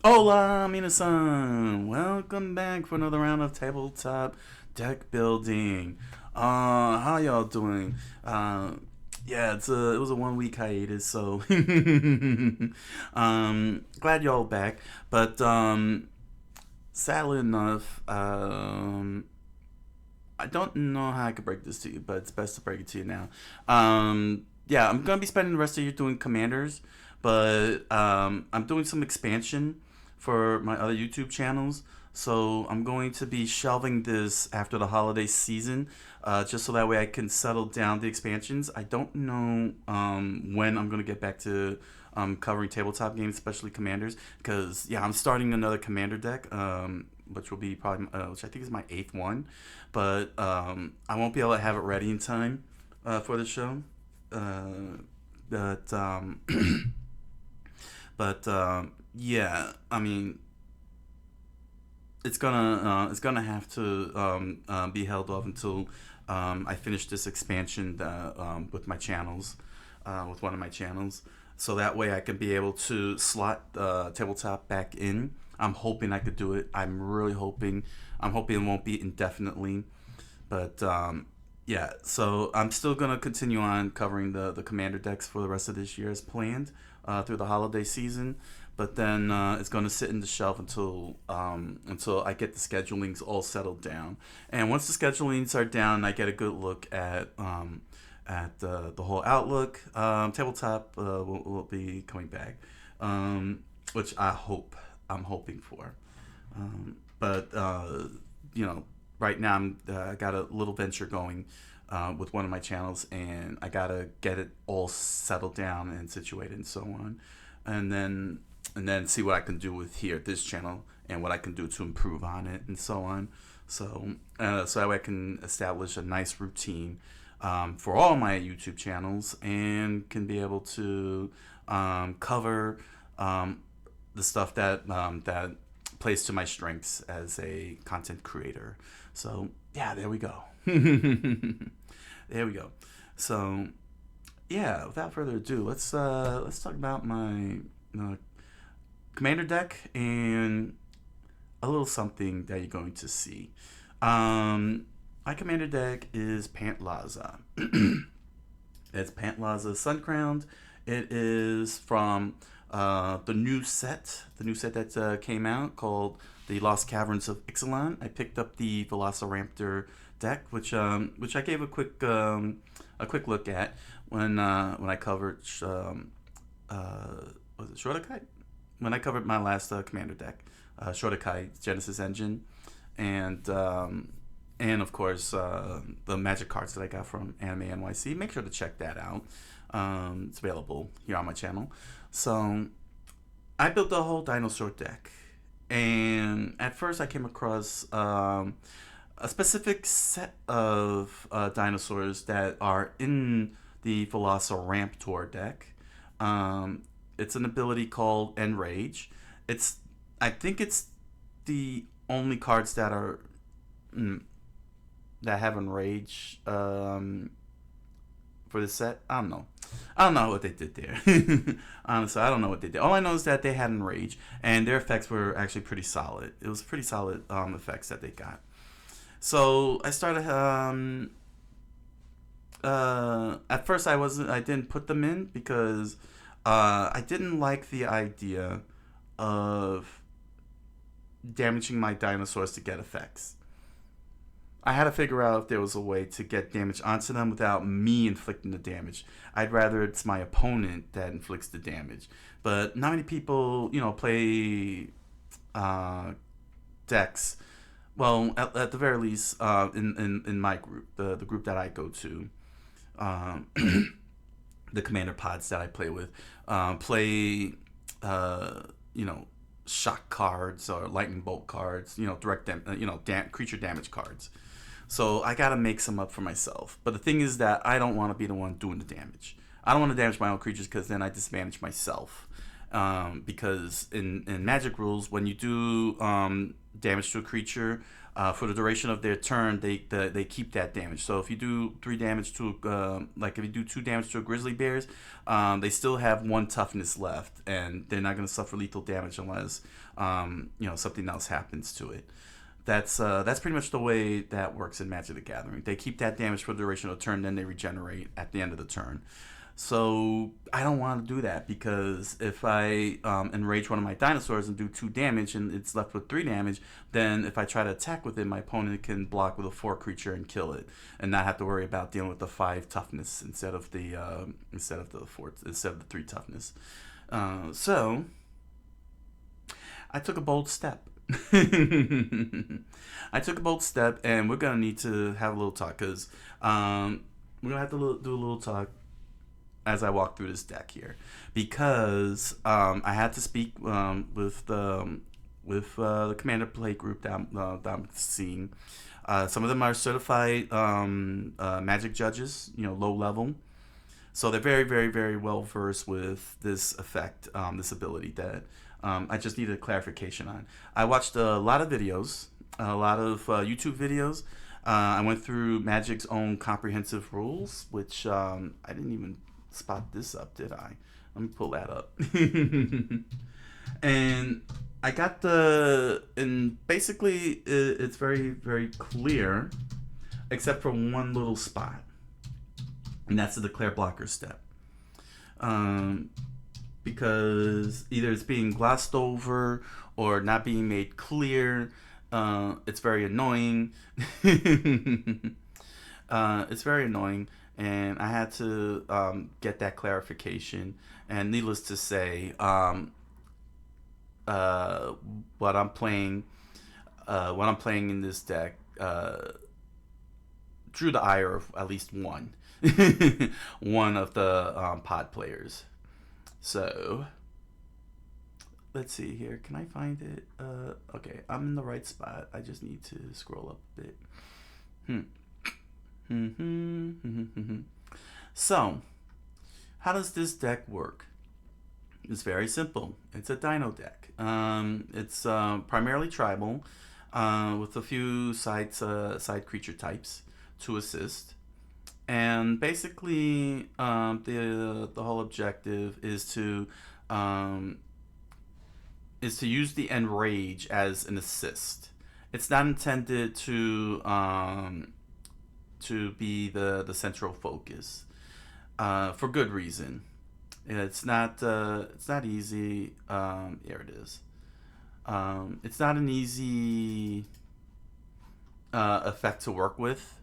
Hola, minasan! Welcome back for another round of tabletop deck building. How y'all doing? Yeah, it was a 1 week hiatus, so glad y'all back. But sadly enough, I don't know how I could break this to you, but it's best to break it to you now. Yeah, I'm gonna be spending the rest of the year doing commanders, but I'm doing some expansion for my other YouTube channels. So I'm going to be shelving this after the holiday season, just so that way I can settle down the expansions. I don't know when I'm gonna get back to covering tabletop games, especially commanders, because yeah, I'm starting another commander deck, which will be probably which I think is my 8th one, but I won't be able to have it ready in time for the show. But but yeah, I mean, it's gonna have to be held off until I finish this expansion with my channels, with one of my channels, so that way I can be able to slot tabletop back in. I'm hoping I could do it. I'm really hoping. I'm hoping it won't be indefinitely, but yeah. So I'm still gonna continue on covering the commander decks for the rest of this year as planned through the holiday season. But then it's going to sit in the shelf until I get the schedulings all settled down. And once the schedulings are down, I get a good look at the whole outlook. Tabletop will be coming back, which I'm hoping for. But you know, right now I got a little venture going with one of my channels, and I gotta get it all settled down and situated and so on, and then see what I can do with here this channel and what I can do to improve on it and so on. So that way I can establish a nice routine for all my YouTube channels and can be able to cover the stuff that plays to my strengths as a content creator. So yeah, there we go. There we go. So yeah, without further ado, let's talk about my commander deck and a little something that you're going to see. My commander deck is Pantlaza. It's Pantlaza Sun Crowned. It is from the new set that came out called the Lost Caverns of Ixalan. I picked up the Velociraptor deck, which I gave a quick look at when I covered was it Shotokai? When I covered my last commander deck, Shotokai Genesis Engine, and of course the magic cards that I got from Anime NYC. Make sure to check that out. It's available here on my channel. So I built the whole dinosaur deck, and at first I came across a specific set of dinosaurs that are in the Velociraptor deck. It's an ability called Enrage. I think it's the only cards that are that have Enrage for this set. I don't know what they did there. Honestly, I don't know what they did. All I know is that they had Enrage, and their effects were actually pretty solid. It was pretty solid effects that they got. So I started. At first, I didn't put them in because I didn't like the idea of damaging my dinosaurs to get effects. I had to figure out if there was a way to get damage onto them without me inflicting the damage. I'd rather it's my opponent that inflicts the damage. But not many people, play decks. Well, at the very least, in my group, the group that I go to, the commander pods that I play with, play shock cards or lightning bolt cards, direct creature damage cards. So I gotta make some up for myself. But the thing is that I don't want to be the one doing the damage. I don't want to damage my own creatures because then I disadvantage myself. Because in Magic rules, when you do damage to a creature, For the duration of their turn, they keep that damage. So if you do 3 damage to like if you do 2 damage to a grizzly bears, they still have 1 toughness left, and they're not going to suffer lethal damage unless something else happens to it. That's pretty much the way that works in Magic the Gathering. They keep that damage for the duration of the turn, then they regenerate at the end of the turn. So I don't want to do that, because if I enrage one of my dinosaurs and do 2 damage and it's left with 3 damage, then if I try to attack with it, my opponent can block with a 4 creature and kill it, and not have to worry about dealing with the 5 toughness instead of the 3 toughness. So I took a bold step. I took a bold step, and we're gonna need to have a little talk, because we're gonna have to do a little talk as I walk through this deck here, because I had to speak with the Commander Play group that I'm seeing. Some of them are certified Magic judges, low level, so they're very, very, very well versed with this effect, this ability that I just needed a clarification on. I watched a lot of videos, a lot of YouTube videos. I went through Magic's own comprehensive rules, which I didn't even spot this up, did I? Let me pull that up. And I got and basically it's very, very clear, except for one little spot, and that's the declare blocker step. Because either it's being glossed over or not being made clear. It's very annoying. It's very annoying. And I had to get that clarification. And needless to say, what I'm playing in this deck drew the ire of at least one of the pod players. So let's see here. Can I find it? Okay, I'm in the right spot. I just need to scroll up a bit. So, how does this deck work? It's very simple. It's a dino deck. It's primarily tribal, with a few side creature types to assist. And basically, the whole objective is to use the Enrage as an assist. It's not intended to be the central focus, for good reason. It's not easy. Here it is. It's not an easy effect to work with.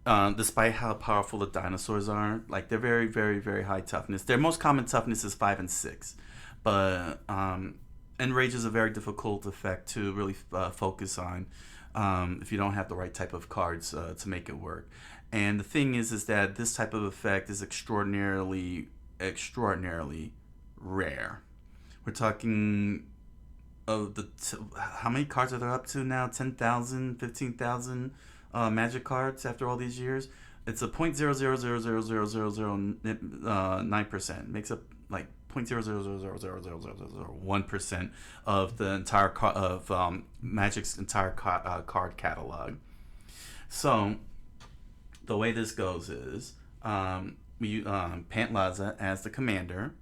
Despite how powerful the dinosaurs are, like, they're very, very, very high toughness. Their most common toughness is 5 and 6, but Enrage is a very difficult effect to really focus on if you don't have the right type of cards to make it work. And the thing is that this type of effect is extraordinarily rare. We're talking of how many cards are there up to now? 10,000, 15,000 Magic cards after all these years. It's a 0.0000009%. Makes up like 0.0000001% of the entire Magic's entire card catalog. So the way this goes is we Pantlaza as the commander.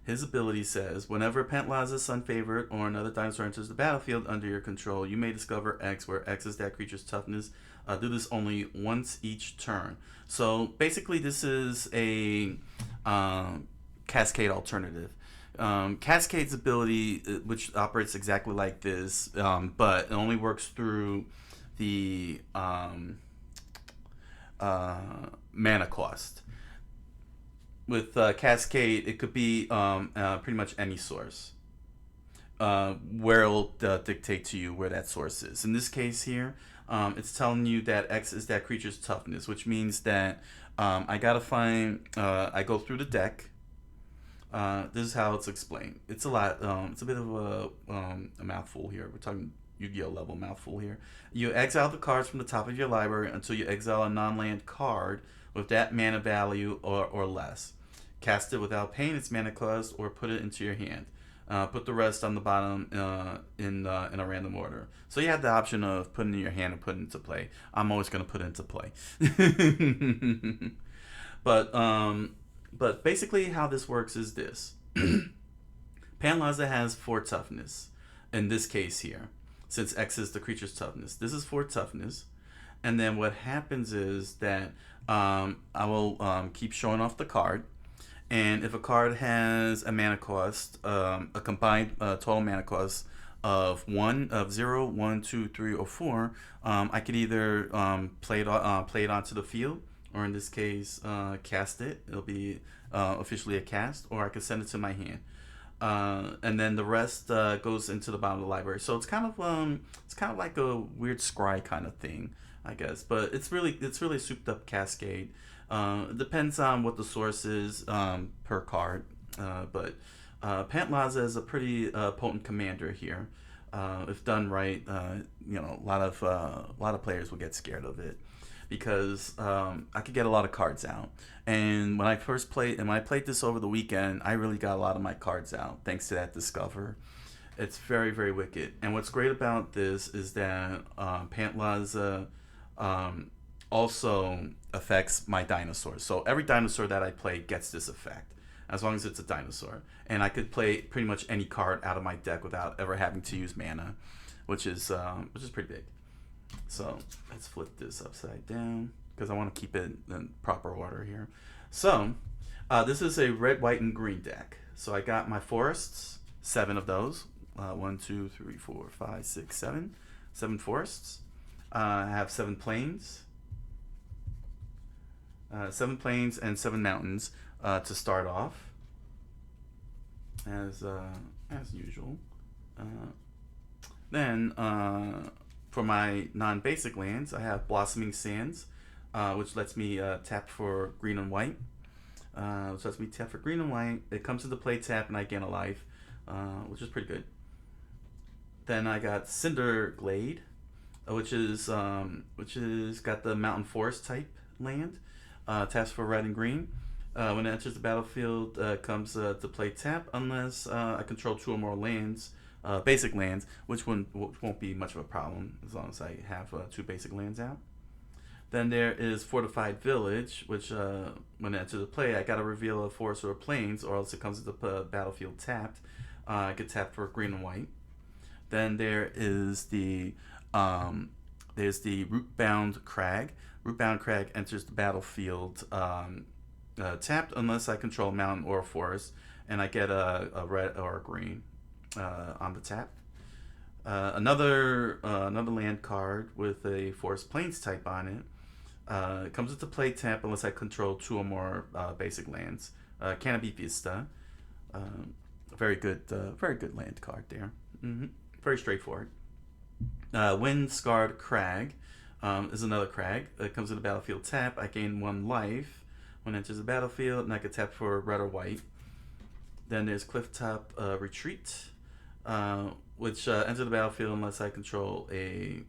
His ability says, whenever Pantlaza's Sun Favorite or another dinosaur enters the battlefield under your control, you may discover X, where X is that creature's toughness. Do this only once each turn. So basically, this is a Cascade alternative. Cascade's ability, which operates exactly like this, but it only works through the mana cost. With Cascade, it could be pretty much any source, where it'll dictate to you where that source is. In this case here, it's telling you that X is that creature's toughness, which means that I gotta find. I go through the deck. This is how it's explained. It's a lot. It's a bit of a mouthful here. We're talking Yu-Gi-Oh level mouthful here. You exile the cards from the top of your library until you exile a non-land card with that mana value or less. Cast it without paying its mana cost or put it into your hand. Put the rest on the bottom in a random order. So you have the option of putting in your hand and putting into play. I'm always going to put into play. but but basically how this works is this. Pantlaza has 4 toughness in this case here, since X is the creature's toughness. This is 4 toughness. And then what happens is that I will keep showing off the card. And if a card has a mana cost, a combined total mana cost of 0, 1, 2, 3, or 4, I could either play it onto the field, or in this case, cast it. It'll be officially a cast, or I could send it to my hand. And then the rest goes into the bottom of the library. So it's kind of like a weird scry kind of thing, I guess. But it's really a souped up cascade. It depends on what the source is per card. But Pantlaza is a pretty potent commander here. If done right, a lot of players will get scared of it, because I could get a lot of cards out. And when I played this over the weekend, I really got a lot of my cards out thanks to that Discover. It's very, very wicked. And what's great about this is that Pantlaza also affects my dinosaurs. So every dinosaur that I play gets this effect, as long as it's a dinosaur. And I could play pretty much any card out of my deck without ever having to use mana, which is pretty big. So let's flip this upside down, because I want to keep it in proper order here. So this is a red, white, and green deck. So I got my forests, 7 of those. 1, 2, 3, 4, 5, 6, 7. 7 forests. I have 7 plains. 7 plains and 7 mountains to start off, as usual. Then for my non-basic lands, I have Blossoming Sands, which lets me tap for green and white. It comes into play, tap, and I gain a life, which is pretty good. Then I got Cinder Glade, which is got the mountain forest type land. Taps for red and green. When it enters the battlefield, comes to play tap unless I control 2 or more lands, basic lands, which won't be much of a problem as long as I have 2 basic lands out. Then there is Fortified Village, which when it enters the play, I gotta reveal a forest or a plains, or else it comes to the battlefield tapped. I could tap for green and white. Then there is the Rootbound Crag. Rootbound Crag enters the battlefield tapped unless I control a mountain or a forest, and I get a red or a green on the tap. Another land card with a forest plains type on it. It comes into play tap unless I control 2 or more basic lands. Canopy Vista, very good land card there. Very straightforward. Wind Scarred Crag is another crag. It comes to the battlefield tap. I gain 1 life when it enters the battlefield, and I can tap for red or white. Then there's Clifftop Retreat, which enters the battlefield unless I control a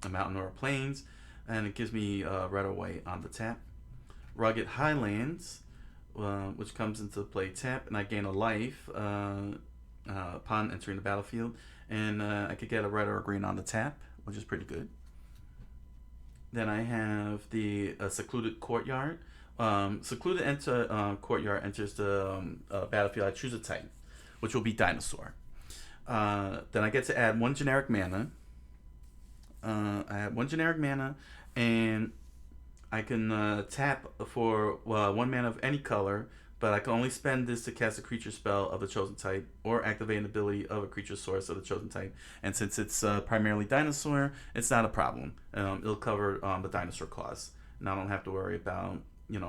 mountain or a plains, and it gives me red or white on the tap. Rugged Highlands, which comes into play tap, and I gain a life upon entering the battlefield, and I could get a red or a green on the tap, which is pretty good. Then I have the Secluded Courtyard. Secluded Courtyard enters the battlefield. I choose a type, which will be dinosaur. Then I get to add 1 generic mana. I have 1 generic mana, and I can tap for 1 mana of any color, but I can only spend this to cast a creature spell of the chosen type or activate an ability of a creature source of the chosen type. And since it's primarily dinosaur, it's not a problem. It'll cover the dinosaur cost, and I don't have to worry about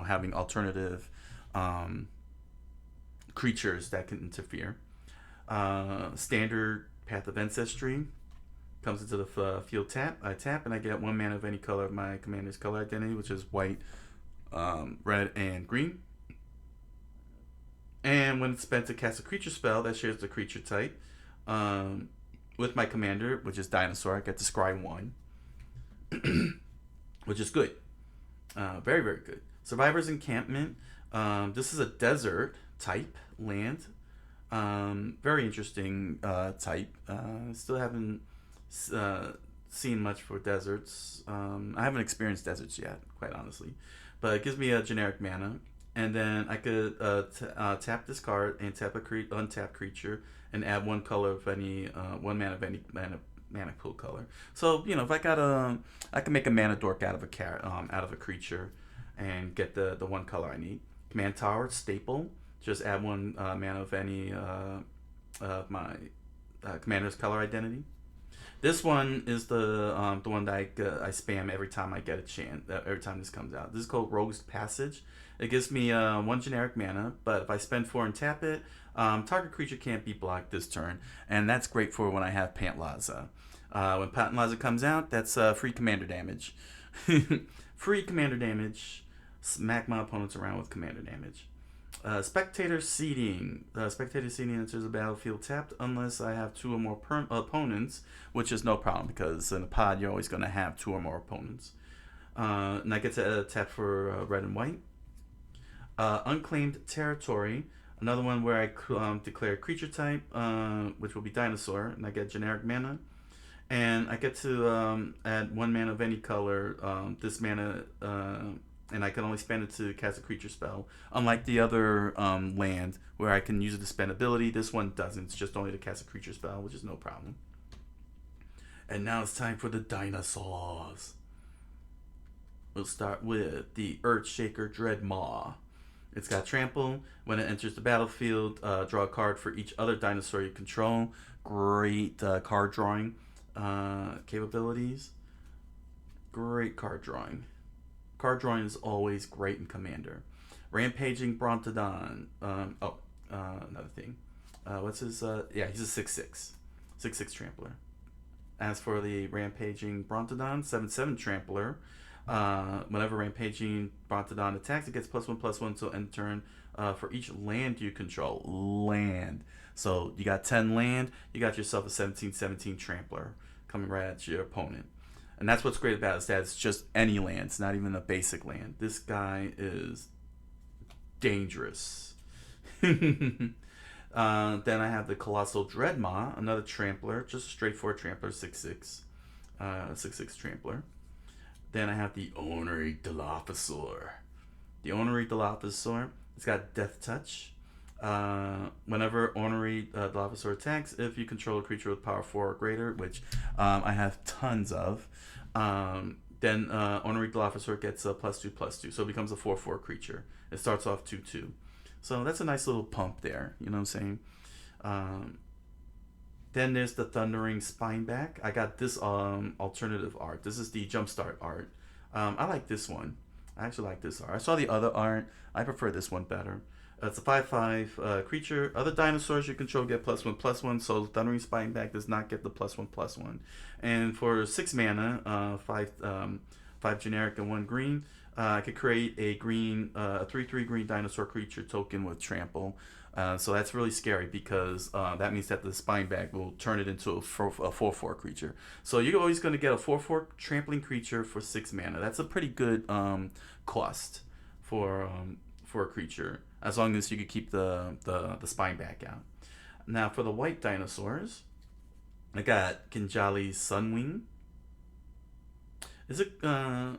having alternative creatures that can interfere. Standard Path of Ancestry comes into the field tap. I tap and I get 1 mana of any color of my commander's color identity, which is white, red, and green. And when it's spent to cast a creature spell that shares the creature type with my commander, which is dinosaur, I get to scry 1, which is good. Very, very good. Survivor's Encampment. This is a desert type land. Very interesting type. Still haven't uh, seen much for deserts. I haven't experienced deserts yet, quite honestly. But it gives me a generic mana, and then I could tap this card and tap a untapped creature and add one color of any one mana of any mana pool color. So if I got I can make a mana dork out of out of a creature, and get the one color I need. Command Tower staple. Just add one mana of any of my commander's color identity. This one is the one that I spam every time I get a chance. Every time this comes out. This is called Rogue's Passage. It gives me one generic mana, but if I spend 4 and tap it, target creature can't be blocked this turn, and that's great for when I have Pantlaza. When Pantlaza comes out, that's free commander damage. Free commander damage. Smack my opponents around with commander damage. Spectator seeding. Spectator seeding enters the battlefield tapped unless I have 2 or more opponents, which is no problem because in a pod you're always going to have 2 or more opponents. And I get to tap for red and white. Unclaimed territory. Another one where I declare creature type, which will be dinosaur, and I get generic mana. And I get to add 1 mana of any color. This mana, and I can only spend it to cast a creature spell. Unlike the other land, where I can use it to spend ability, this one doesn't. It's just only to cast a creature spell, which is no problem. And now it's time for the dinosaurs. We'll start with the Earthshaker Dreadmaw. It's got trample. When it enters the battlefield, draw a card for each other dinosaur you control. Great card drawing capabilities. Great card drawing. Card drawing is always great in Commander. Rampaging Brontodon. Another thing. What's his? Yeah, he's a 6/6. 6/6 Trampler. As for the Rampaging Brontodon, 7/7 Trampler. Whenever Rampaging Brontodon attacks, it gets +1/+1 till end turn for each land you control. Land. So you got 10 land, you got yourself a 17/17 Trampler coming right at your opponent. And that's what's great about it, is that it's just any land. It's not even a basic land. This guy is dangerous. Then I have the Colossal Dreadmaw, another Trampler, just a straightforward Trampler, 6/6. 6/6 Trampler. Then I have the Ornery Dilophosaur. The Ornery Dilophosaur, it's got Death Touch. Whenever Ornery Dilophosaur attacks, if you control a creature with power 4 or greater, which I have tons of, then Ornery Dilophosaur gets a +2/+2, so it becomes a 4/4 creature. It starts off 2/2. So that's a nice little pump there, you know what I'm saying? Then there's the Thundering Spineback. I got this alternative art. This is the Jumpstart art. I like this one. I actually like this art. I saw the other art. I prefer this one better. It's a 5/5 creature. Other dinosaurs you control get +1/+1, so Thundering Spineback does not get the +1/+1. And for 6 mana, 5 generic and 1 green, I could create a 3/3 green dinosaur creature token with trample. So that's really scary because that means that the Spineback will turn it into a 4/4 creature. So you're always going to get a 4/4 trampling creature for 6 mana. That's a pretty good cost for a creature, as long as you could keep the Spineback out. Now for the white dinosaurs, I got Kinjali's Sunwing. Is it I'm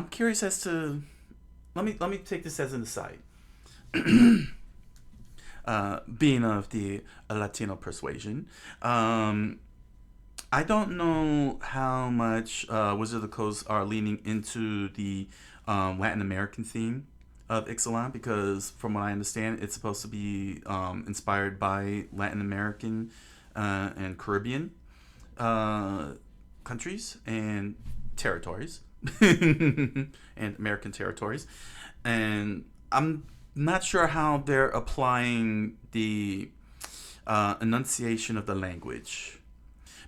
curious as to, let me take this as an aside. Being of the Latino persuasion, I don't know how much Wizard of the Coast are leaning into the Latin American theme of Ixalan, because from what I understand, it's supposed to be inspired by Latin American and Caribbean countries and territories and American territories, and I'm not sure how they're applying the enunciation of the language,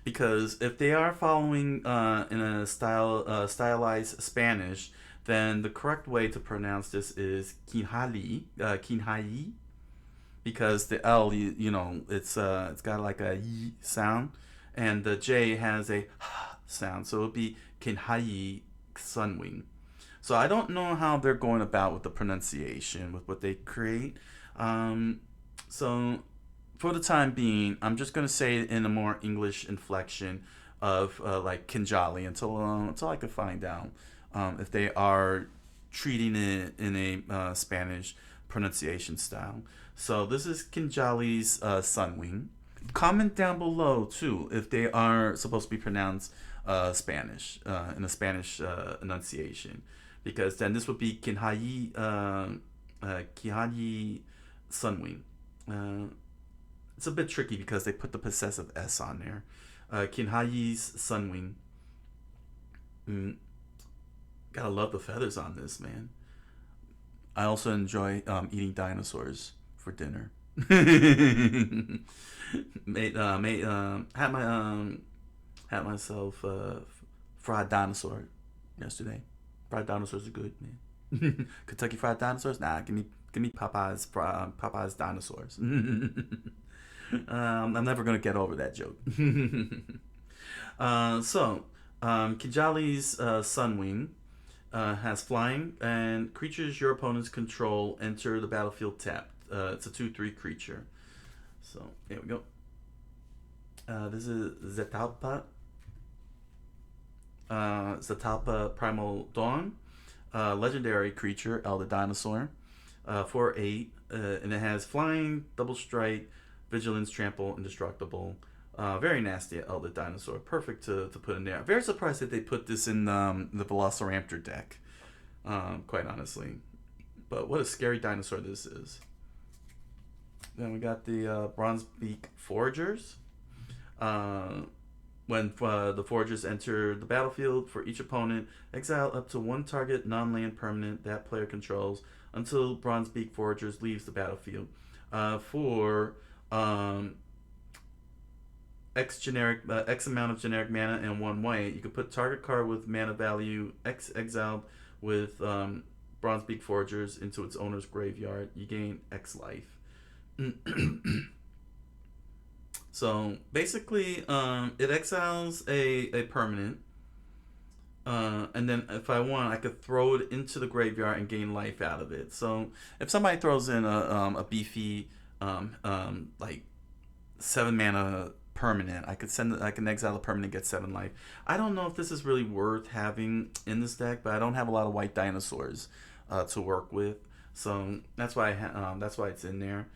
because if they are following in a stylized Spanish, then the correct way to pronounce this is Quinhai, because the L, it's got like a y sound, and the J has a h sound, so it would be Quinhai Sunwing. So I don't know how they're going about with the pronunciation with what they create, So for the time being, I'm just gonna say it in a more English inflection of like Kinjali until I can find out if they are treating it in a Spanish pronunciation style. So this is Kinjali's Sunwing. Comment down below too if they are supposed to be pronounced Spanish in a Spanish enunciation, because then this would be Kinhayi Sunwing. It's a bit tricky because they put the possessive S on there. Kinhayi's Sunwing. Gotta love the feathers on this, man. I also enjoy eating dinosaurs for dinner. Had myself fried dinosaur yesterday. Fried dinosaurs are good, man. Kentucky Fried Dinosaurs? Nah, give me Popeye's dinosaurs. I'm never gonna get over that joke. Kijali's Sunwing has flying, and creatures your opponents control enter the battlefield tapped. It's a 2/3 creature. So here we go. This is Zetalpa. Zetalpa Primal Dawn. Legendary creature, Elder Dinosaur. 4/8. And it has flying, double strike, vigilance, trample, indestructible. Very nasty Elder Dinosaur. Perfect to put in there. Very surprised that they put this in the Velociraptor deck. Quite honestly. But what a scary dinosaur this is. Then we got the Bronzebeak Foragers. When the Foragers enter the battlefield, for each opponent, exile up to one target non-land permanent that player controls until Bronzebeak Foragers leaves the battlefield. For X amount of generic mana and 1 white, you can put target card with mana value X exiled with Bronzebeak Foragers into its owner's graveyard. You gain X life. So basically, it exiles a permanent, and then if I want, I could throw it into the graveyard and gain life out of it. So if somebody throws in a beefy like 7 mana permanent, I can exile a permanent, get 7 life. I don't know if this is really worth having in this deck, but I don't have a lot of white dinosaurs to work with, so that's why it's in there.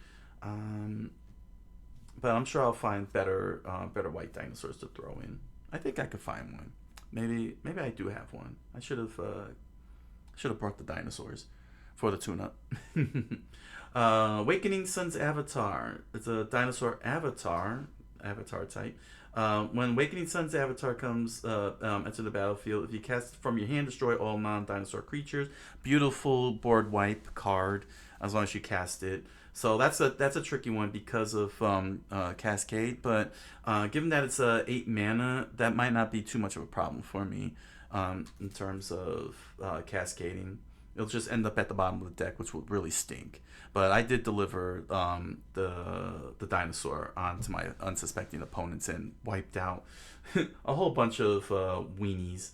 But I'm sure I'll find better white dinosaurs to throw in. I think I could find one. Maybe I do have one. I should have brought the dinosaurs for the tune-up. Awakening Sun's Avatar. It's a dinosaur avatar type. When Awakening Sun's Avatar comes into the battlefield, if you cast it from your hand, destroy all non-dinosaur creatures. Beautiful board wipe card as long as you cast it. So that's a tricky one because of Cascade, but given that it's 8 mana, that might not be too much of a problem for me in terms of cascading. It'll just end up at the bottom of the deck, which would really stink. But I did deliver the dinosaur onto my unsuspecting opponents and wiped out a whole bunch of weenies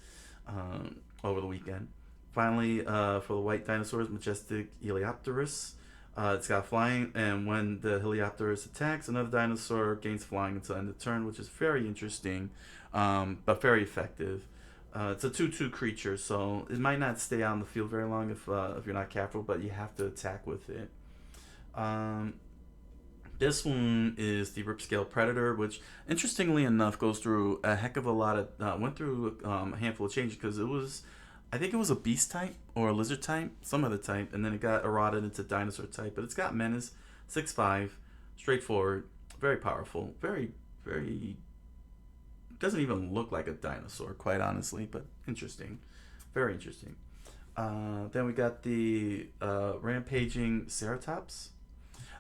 over the weekend. Finally, for the white dinosaurs, Majestic Heliopterus. It's got flying, and when the Heliopterus attacks, another dinosaur gains flying until end of turn, which is very interesting, but very effective. It's a 2/2 creature, so it might not stay out in the field very long if you're not careful, but you have to attack with it. This one is the Ripscale Predator, which, interestingly enough, goes through a heck of a lot of... went through a handful of changes, because it was... I think it was a beast type or a lizard type, some other type, and then it got eroded into dinosaur type. But it's got menace, 6/5, straightforward, very powerful, very, very... Doesn't even look like a dinosaur, quite honestly, but interesting, very interesting. Then we got the Rampaging Ceratops.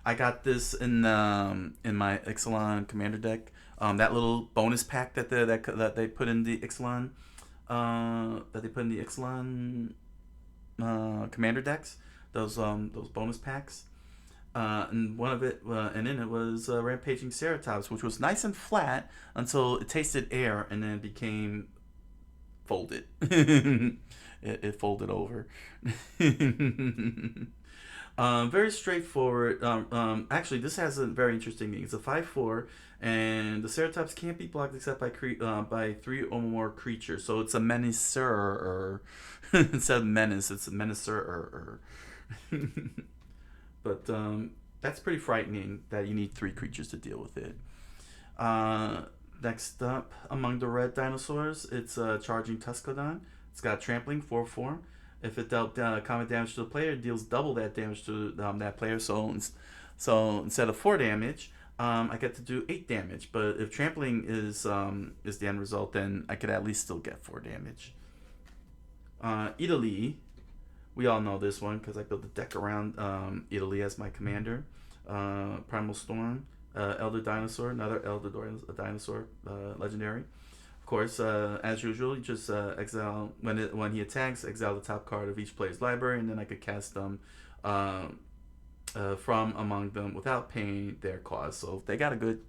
I got this in my Ixalan Commander deck. That little bonus pack that they put in the Ixalan. Commander decks, those bonus packs, and one of it, and in it was Rampaging Ceratops, which was nice and flat until it tasted air and then became folded. It folded over. Very straightforward. Actually, this has a very interesting thing. It's a 5/4, and the Ceratops can't be blocked except by 3 or more creatures. So it's a menacer. Instead of menace, it's a menacer. But that's pretty frightening that you need 3 creatures to deal with it. Next up, among the red dinosaurs, it's Charging Tuscodon. It's got Trampling 4/4. If it dealt combat damage to the player, it deals double that damage to that player. So instead of 4 damage, I get to do 8 damage. But if Trampling is the end result, then I could at least still get 4 damage. Italy, we all know this one because I built a deck around Italy as my commander. Primal Storm, Elder Dinosaur, another Elder Dinosaur, legendary. Of course, as usual, you just exile when he attacks, exile the top card of each player's library, and then I could cast them from among them without paying their cost. So if they got a good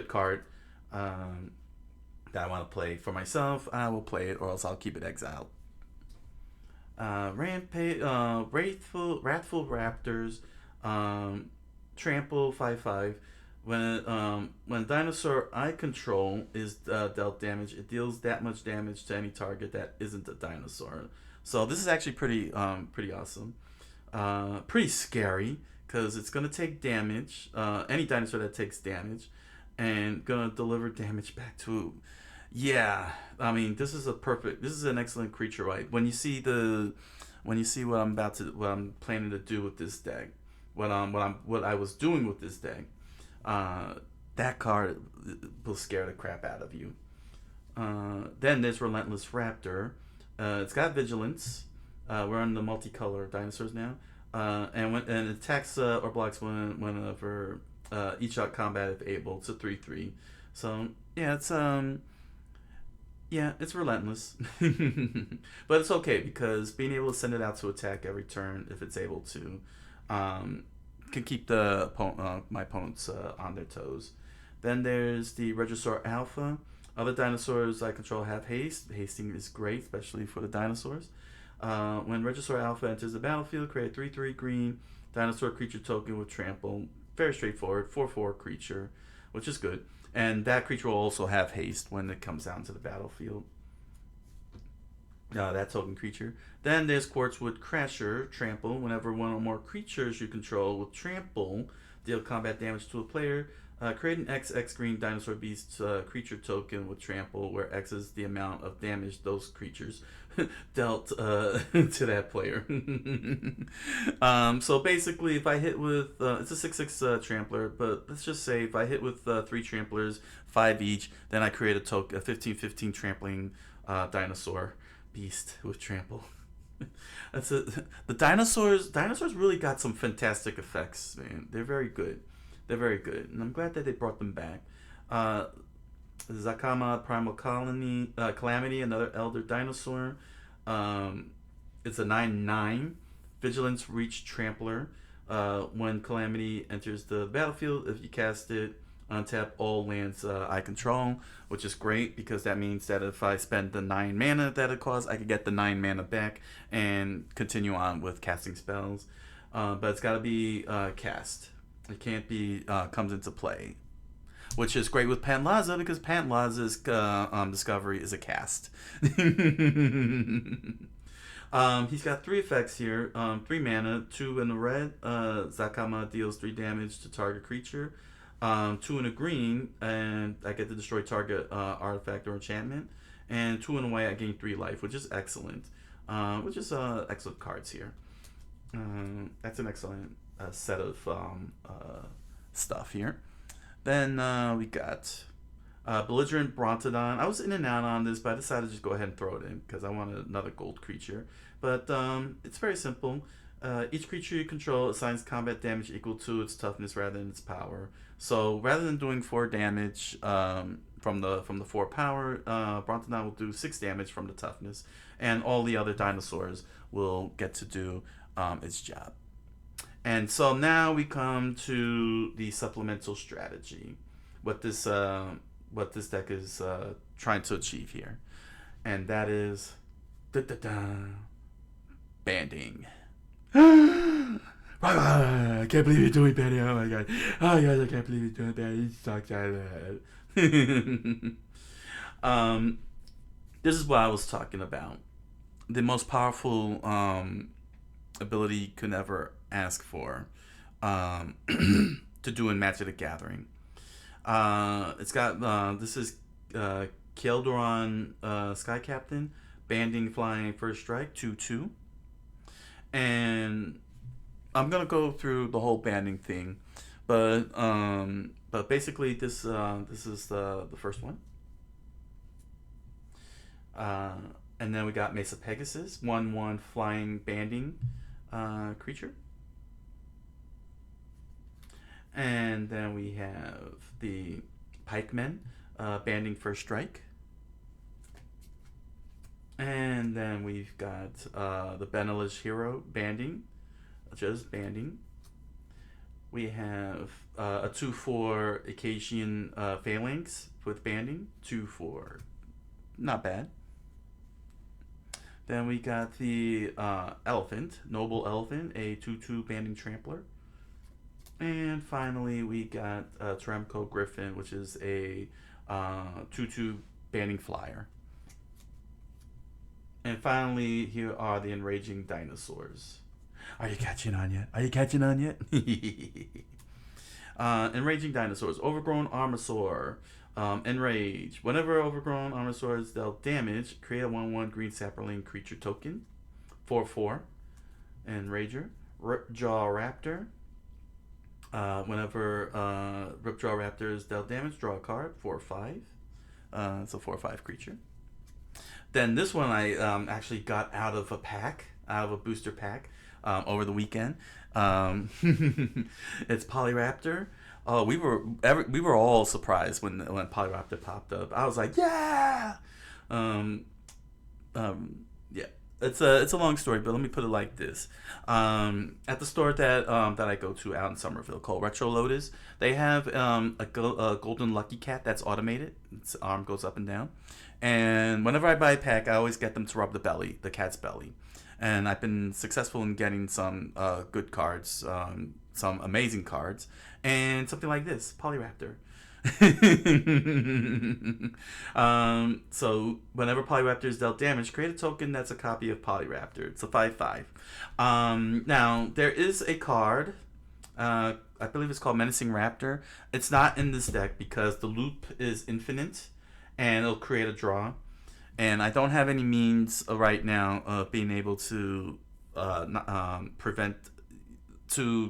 card that I want to play for myself, I will play it, or else I'll keep it exiled. Wrathful Raptors, Trample 5/5. When dinosaur I control is dealt damage, it deals that much damage to any target that isn't a dinosaur. So this is actually pretty awesome. Pretty scary because it's gonna take damage. Any dinosaur that takes damage, and gonna deliver damage back to. Yeah, I mean this is an excellent creature, right? When you see what I'm planning to do with this deck, what I was doing with this deck. That card will scare the crap out of you. Then there's Relentless Raptor. It's got Vigilance. We're on the multicolor dinosaurs now. And it attacks or blocks whenever each shot combat if able. It's a 3/3. So it's relentless. But it's okay because being able to send it out to attack every turn if it's able to. Can keep my opponents on their toes. Then there's the Regisaur Alpha. Other dinosaurs I control have haste. Hasting is great, especially for the dinosaurs. When Regisaur Alpha enters the battlefield, create a 3/3 green dinosaur creature token with trample. Very straightforward, 4/4 creature, which is good. And that creature will also have haste when it comes down to the battlefield. That token creature. Then there's Quartzwood Crasher, Trample. Whenever one or more creatures you control with Trample deal combat damage to a player, create an XX green dinosaur beast creature token with Trample, where X is the amount of damage those creatures dealt to that player. So basically, if I hit with it's a 6/6 Trampler, but let's just say if I hit with 3 Tramplers, 5 each, then I create a 15/15 trampling dinosaur beast with trample. The dinosaurs really got some fantastic effects, man. They're very good, and I'm glad that they brought them back. Zakama Primal Calamity, another elder dinosaur. It's a 9/9 Vigilance Reach Trampler. When Calamity enters the battlefield, if you cast it, untap all lands I control, which is great because that means that if I spend the 9 mana that it costs, I could get the 9 mana back and continue on with casting spells. But it's got to be cast. It can't be comes into play, which is great with Pantlaza because Pantlaza's discovery is a cast. He's got 3 effects here. 3 mana, 2 in the red. Zakama deals 3 damage to target creature. 2 in a green, and I get to destroy target artifact or enchantment. And 2 in a white, I gain 3 life, which is excellent. Excellent cards here. That's an excellent set of stuff here. Then we got Belligerent Brontodon. I was in and out on this, but I decided to just go ahead and throw it in because I wanted another gold creature. But it's very simple. Each creature you control assigns combat damage equal to its toughness rather than its power. So rather than doing 4 damage from the 4 power, Brontodon will do 6 damage from the toughness, and all the other dinosaurs will get to do its job. And so now we come to the supplemental strategy, what this deck is trying to achieve here, and that is banding. I can't believe you're doing Benny. Oh my god. Oh guys, I can't believe you're doing Benny. You suck. This is what I was talking about. The most powerful ability you could ever ask for to do in Magic the Gathering. It's got this is Keldoron Sky Captain, banding flying first strike 2/2, and I'm gonna go through the whole banding thing, but basically this is the first one. And then we got Mesa Pegasus, 1/1 flying banding creature. And then we have the Pikemen, banding first strike. And then we've got the Benelish Hero, banding, just banding. We have a 2/4 Acacian Phalanx with banding, 2/4, not bad. Then we got the Elephant, Noble Elephant, a 2/2 banding trampler. And finally, we got Teramco Griffin, which is a 2/2 banding flyer. And finally, here are the Enraging Dinosaurs. Are you catching on yet? Are you catching on yet? Enraging Dinosaurs. Overgrown Armosaur. Enrage. Whenever Overgrown Armosaur is dealt damage, create a 1/1 green sapperling creature token. 4/4. Enrager. Ripjaw Raptor. Whenever Ripjaw Raptor is dealt damage, draw a card. 4/5. It's a 4/5 creature. Then this one I actually got out of a booster pack over the weekend. It's Polyraptor. Oh, we were all surprised when Polyraptor popped up. I was like, yeah. Yeah. It's a long story, but let me put it like this. At the store that I go to out in Somerville called Retro Lotus, they have a golden lucky cat that's automated. Its arm goes up and down. And whenever I buy a pack, I always get them to rub the cat's belly. And I've been successful in getting some good cards, some amazing cards, and something like this, Polyraptor. So whenever Polyraptor is dealt damage, create a token that's a copy of Polyraptor. It's a 5/5. Now, there is a card, I believe it's called Menacing Raptor. It's not in this deck because the loop is infinite, and it'll create a draw. And I don't have any means right now of being able to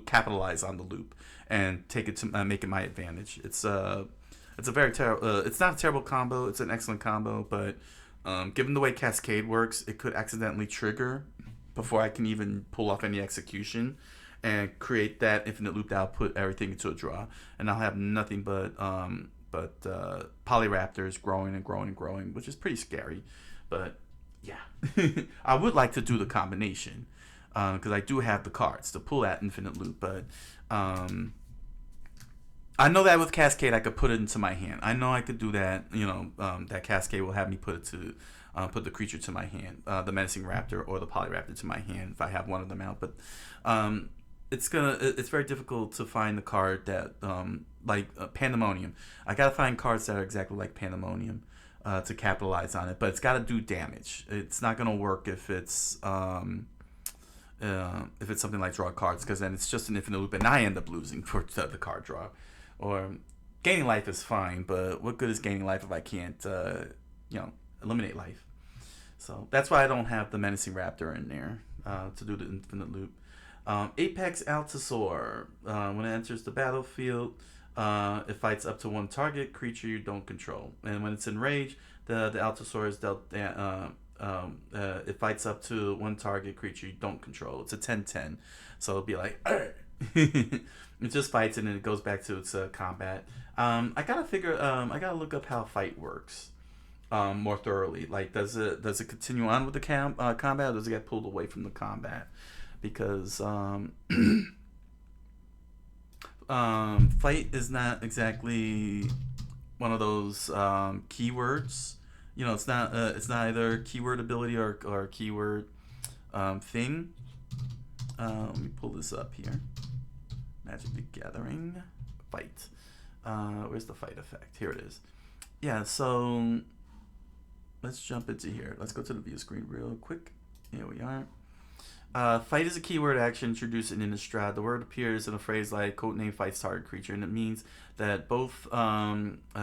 capitalize on the loop and take it to make it my advantage. It's a very terrible. It's not a terrible combo. It's an excellent combo, but given the way Cascade works, it could accidentally trigger before I can even pull off any execution and create that infinite loop that I'll put everything into a draw, and I'll have nothing but Polyraptors growing and growing and growing, which is pretty scary. But yeah, I would like to do the combination because I do have the cards to pull that infinite loop. But I know that with Cascade, I could put it into my hand. I know I could do that. That Cascade will have me put the creature to my hand, the Menacing Raptor or the Polyraptor to my hand if I have one of them out. But it's very difficult to find the card that like Pandemonium. I gotta find cards that are exactly like Pandemonium to capitalize on it, but it's gotta do damage. It's not gonna work if it's something like draw cards, because then it's just an infinite loop and I end up losing for the card draw. Or gaining life is fine, but what good is gaining life if I can't eliminate life? So that's why I don't have the Menacing Raptor in there to do the infinite loop. Apex Altasaur. When it enters the battlefield, it fights up to one target creature you don't control. And when it's enraged, the Altasaur is dealt. It fights up to one target creature you don't control. It's a 10/10, so it'll be like, it just fights and then it goes back to its combat. I gotta look up how fight works more thoroughly. Like, does it continue on with the combat, or does it get pulled away from the combat? Because fight is not exactly one of those keywords. It's not either keyword ability or keyword thing. Let me pull this up here. Magic the Gathering fight. Where's the fight effect? Here it is. Yeah, so let's jump into here. Let's go to the view screen real quick. Here we are. Fight is a keyword action introduced in Innistrad. The word appears in a phrase like codename fights target creature, and it means that both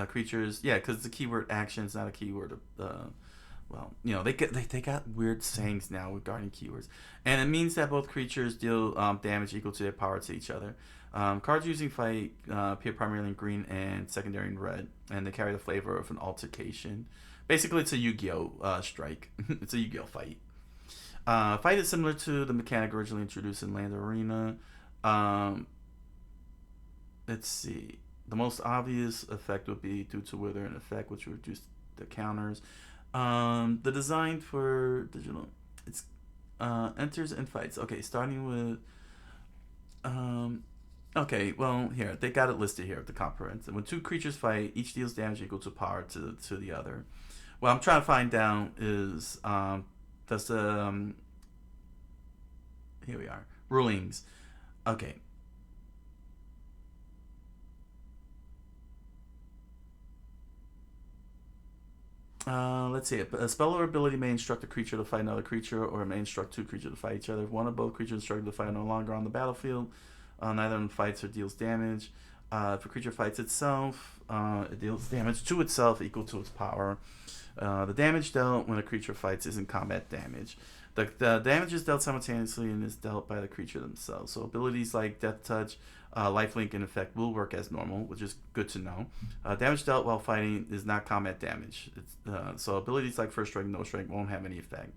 creatures, yeah, because it's a keyword action, it's not a keyword. Well, you know, they got weird sayings now regarding keywords, and it means that both creatures deal damage equal to their power to each other. Cards using fight appear primarily in green and secondary in red, and they carry the flavor of an altercation. Basically, it's a Yu-Gi-Oh strike. It's a Yu-Gi-Oh fight. Fight is similar to the mechanic originally introduced in Land Arena. Let's see. The most obvious effect would be due to wither an effect, which would reduce the counters. The design for digital, it's enters and fights. Okay, starting with. Okay, well, here they got it listed here. The comprehensive. When two creatures fight, each deals damage equal to power to the other. What I'm trying to find out is does the here we are, rulings. Okay. Let's see. A spell or ability may instruct a creature to fight another creature, or it may instruct two creatures to fight each other. If one or both creatures instructed to fight are no longer on the battlefield, neither of them fights or deals damage. If a creature fights itself, it deals damage to itself equal to its power. The damage dealt when a creature fights isn't combat damage. The damage is dealt simultaneously and is dealt by the creature themselves. So abilities like Death Touch, Lifelink, and Effect will work as normal, which is good to know. Damage dealt while fighting is not combat damage. So abilities like First Strike, No Strike won't have any effect.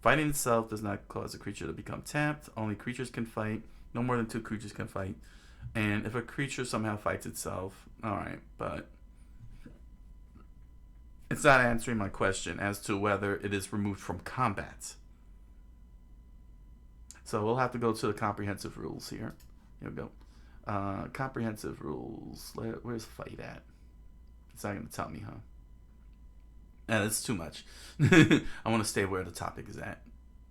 Fighting itself does not cause a creature to become tapped. Only creatures can fight. No more than two creatures can fight. And if a creature somehow fights itself, alright, but it's not answering my question as to whether it is removed from combat. So we'll have to go to the comprehensive rules here. Here we go. Comprehensive rules. Where's fight at? It's not going to tell me, huh? Yeah, that's too much. I want to stay where the topic is at.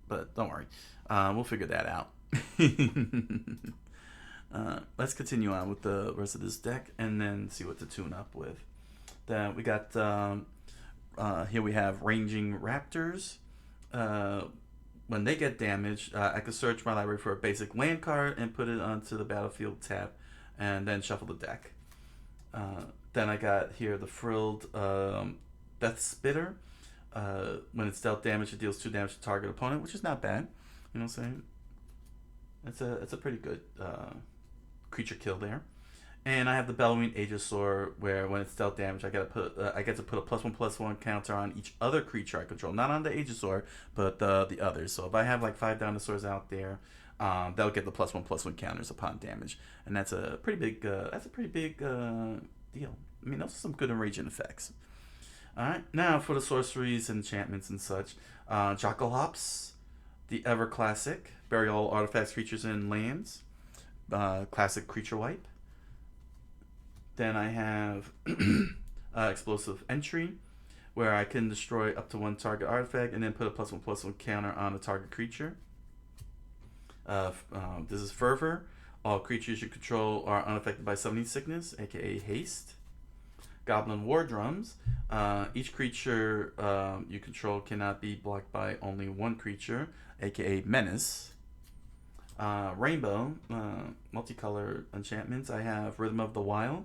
But don't worry. We'll figure that out. Let's continue on with the rest of this deck and then see what to tune up with. Then we got here we have Ranging Raptors. When they get damaged, I can search my library for a basic land card and put it onto the battlefield tab, and then shuffle the deck. Then I got here the Frilled Death Spitter. When it's dealt damage, it deals 2 damage to target opponent, which is not bad. You know what I'm saying? It's a pretty good creature kill there. And I have the Bellowing Aegisaur, where when it's dealt damage, I get to put a +1/+1 counter on each other creature I control, not on the Aegisaur, but the others. So if I have like 5 dinosaurs out there, they'll get the +1/+1 counters upon damage, and that's a pretty big deal. I mean, those are some good enraging effects. All right, now for the sorceries, enchantments, and such. Jockalhops, the ever classic, bury all artifacts, creatures, and lands. Classic creature wipe. Then I have Explosive Entry, where I can destroy up to 1 target artifact and then put a +1/+1 counter on a target creature. This is Fervor. All creatures you control are unaffected by Summoning Sickness, aka Haste. Goblin War Drums. Each creature you control cannot be blocked by only 1 creature, aka Menace. Rainbow, multicolored enchantments. I have Rhythm of the Wild.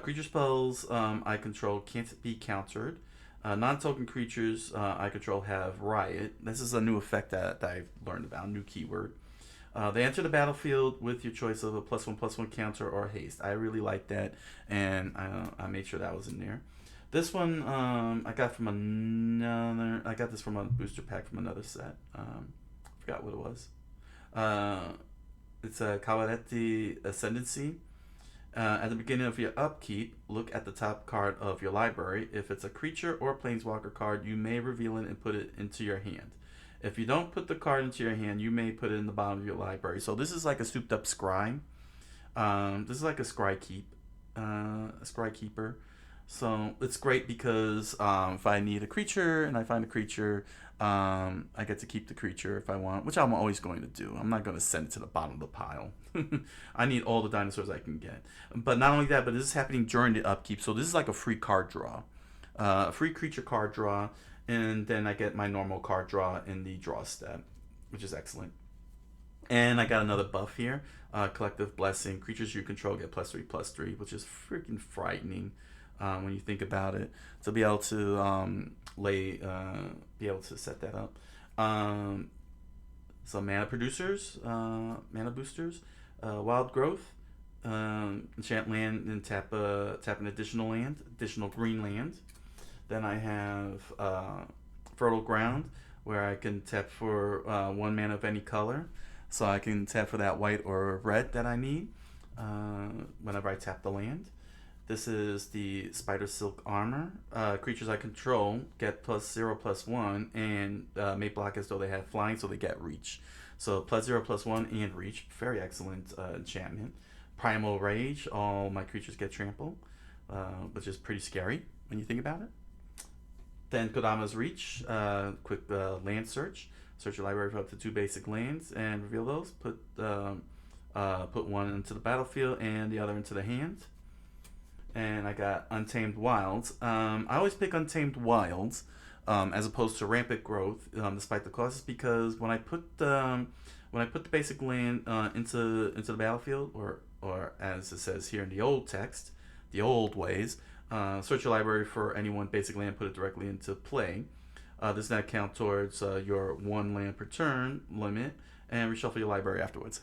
Creature spells I control can't be countered. Non-token creatures I control have Riot. This is a new effect that I've learned about, new keyword. They enter the battlefield with your choice of a +1/+1 counter or haste. I really like that, and I made sure that was in there. This one I got from another. I got this from a booster pack from another set. Forgot what it was. It's a Kawareti Ascendancy. At the beginning of your upkeep, look at the top card of your library. If it's a creature or planeswalker card, you may reveal it and put it into your hand. If you don't put the card into your hand, you may put it in the bottom of your library. So this is like a souped up scry. This is like a scry keeper. So it's great because if I need a creature and I find a creature, I get to keep the creature if I want, which I'm always going to do. I'm not going to send it to the bottom of the pile. I need all the dinosaurs I can get. But not only that, but this is happening during the upkeep. So this is like a free card draw, a free creature card draw, and then I get my normal card draw in the draw step, which is excellent. And I got another buff here, Collective Blessing. Creatures you control get +3/+3, which is freaking frightening when you think about it. To be able to be able to set that up. Some mana producers, mana boosters, Wild Growth, enchant land and tap an additional land, additional green land. Then I have Fertile Ground, where I can tap for 1 mana of any color. So I can tap for that white or red that I need whenever I tap the land. This is the Spider Silk Armor. Creatures I control get +0/+1 and may block as though they have flying, so they get reach. So +0/+1 and reach. Very excellent enchantment. Primal Rage. All my creatures get trample, which is pretty scary when you think about it. Then Kodama's Reach. Quick land search. Search your library for up to 2 basic lands and reveal those. Put one into the battlefield and the other into the hand. And I got Untamed Wilds. I always pick Untamed Wilds as opposed to Rampant Growth, despite the costs, because when I put the basic land into the battlefield, or as it says here in the old text, the old ways, search your library for any one basic land, put it directly into play. This does not count towards your 1 land per turn limit, and reshuffle your library afterwards.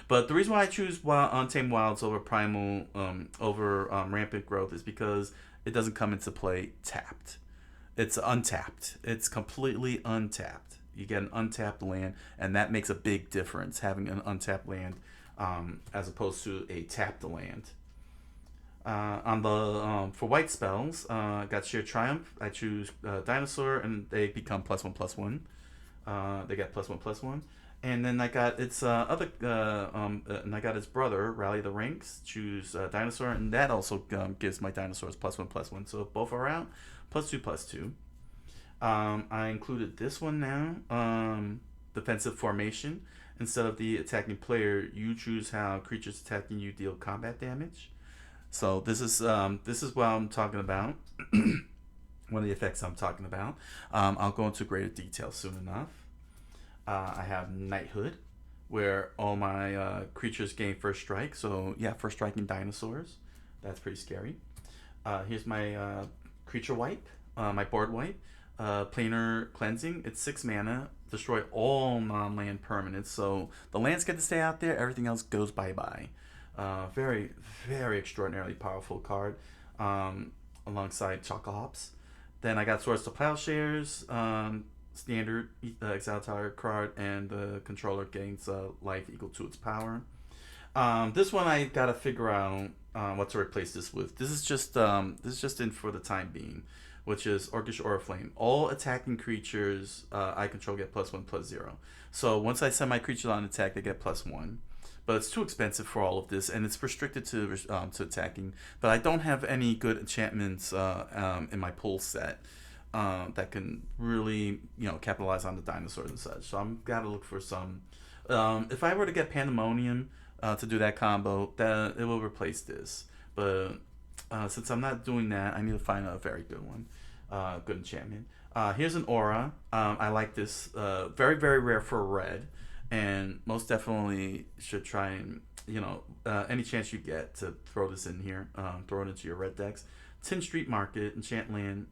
But the reason why I choose Untamed Wilds over Primal, Rampant Growth is because it doesn't come into play tapped. It's untapped. It's completely untapped. You get an untapped land, and that makes a big difference, having an untapped land as opposed to a tapped land. On the for white spells, I got Sheer Triumph. I choose Dinosaur, and they become +1/+1. They get +1/+1, and then I got its and I got its brother, Rally the Ranks. Choose Dinosaur, and that also gives my dinosaurs +1/+1. So both are out, +2/+2. I included this one now. Defensive Formation. Instead of the attacking player, you choose how creatures attacking you deal combat damage. So this is what I'm talking about. One of the effects I'm talking about. I'll go into greater detail soon enough. I have Knighthood, where all my creatures gain first strike. So yeah, first striking dinosaurs. That's pretty scary. Here's my creature wipe, my board wipe. Planar Cleansing. It's 6 mana. Destroy all non-land permanents. So the lands get to stay out there. Everything else goes bye-bye. Very, very extraordinarily powerful card, alongside Chocohops. Then I got Swords to Plowshares, standard exile target card, and the controller gains life equal to its power. This one I gotta figure out what to replace this with. This is just in for the time being, which is Orcish Oriflame. All attacking creatures I control get +1/+0. So once I send my creatures on attack, they get +1. But it's too expensive for all of this, and it's restricted to attacking. But I don't have any good enchantments in my pull set that can really capitalize on the dinosaurs and such. So I'm gotta look for some. If I were to get Pandemonium to do that combo, that it will replace this. But since I'm not doing that, I need to find a very good one, good enchantment. Here's an Aura. I like this. Very, very rare for red. And most definitely should try and, any chance you get to throw this in here, throw it into your red decks. Tin Street Market, Enchanted Land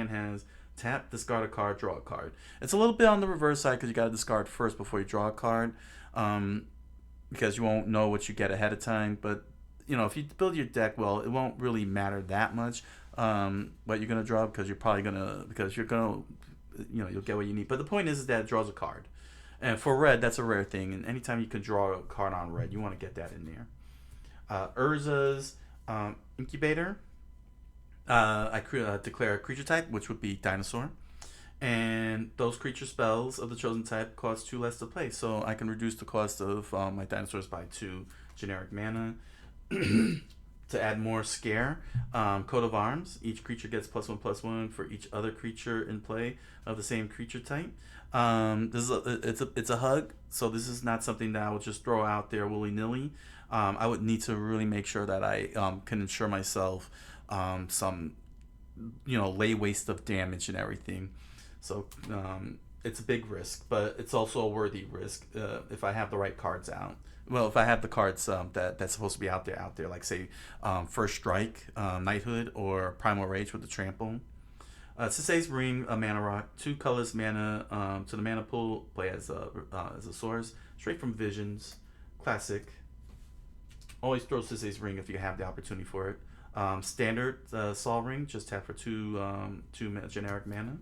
has tap, discard a card, draw a card. It's a little bit on the reverse side because you got to discard first before you draw a card, because you won't know what you get ahead of time. But, if you build your deck well, it won't really matter that much what you're going to draw because you're going to, you'll get what you need. But the point is that it draws a card. And for red, that's a rare thing. And anytime you can draw a card on red, you want to get that in there. Urza's Incubator. I declare a creature type, which would be Dinosaur. And those creature spells of the chosen type cost 2 less to play. So I can reduce the cost of my dinosaurs by 2 generic mana. to add more scare, coat of arms. Each creature gets +1/+1 for each other creature in play of the same creature type. This is it's a hug, so this is not something that I would just throw out there willy nilly. I would need to really make sure that I can ensure myself some lay waste of damage and everything. So it's a big risk, but it's also a worthy risk if I have the right cards out. Well, if I have the cards that's supposed to be out there, like say First Strike, Knighthood, or Primal Rage with the Trample. Sisei's Ring, a mana rock, 2 colors mana to the mana pool. Play as a source, straight from Visions, classic. Always throw Sisei's Ring if you have the opportunity for it. Standard Sol Ring, just tap for 2 generic mana.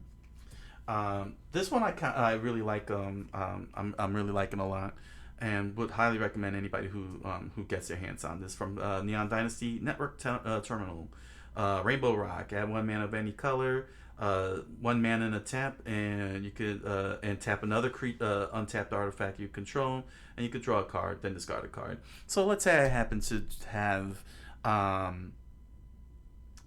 This one I really like. I'm really liking a lot, and would highly recommend anybody who gets their hands on this from Neon Dynasty Network Terminal. Rainbow Rock, add 1 mana of any color, 1 mana in a tap, and you could and tap another untapped artifact you control, and you could draw a card, then discard a card. So let's say I happen to have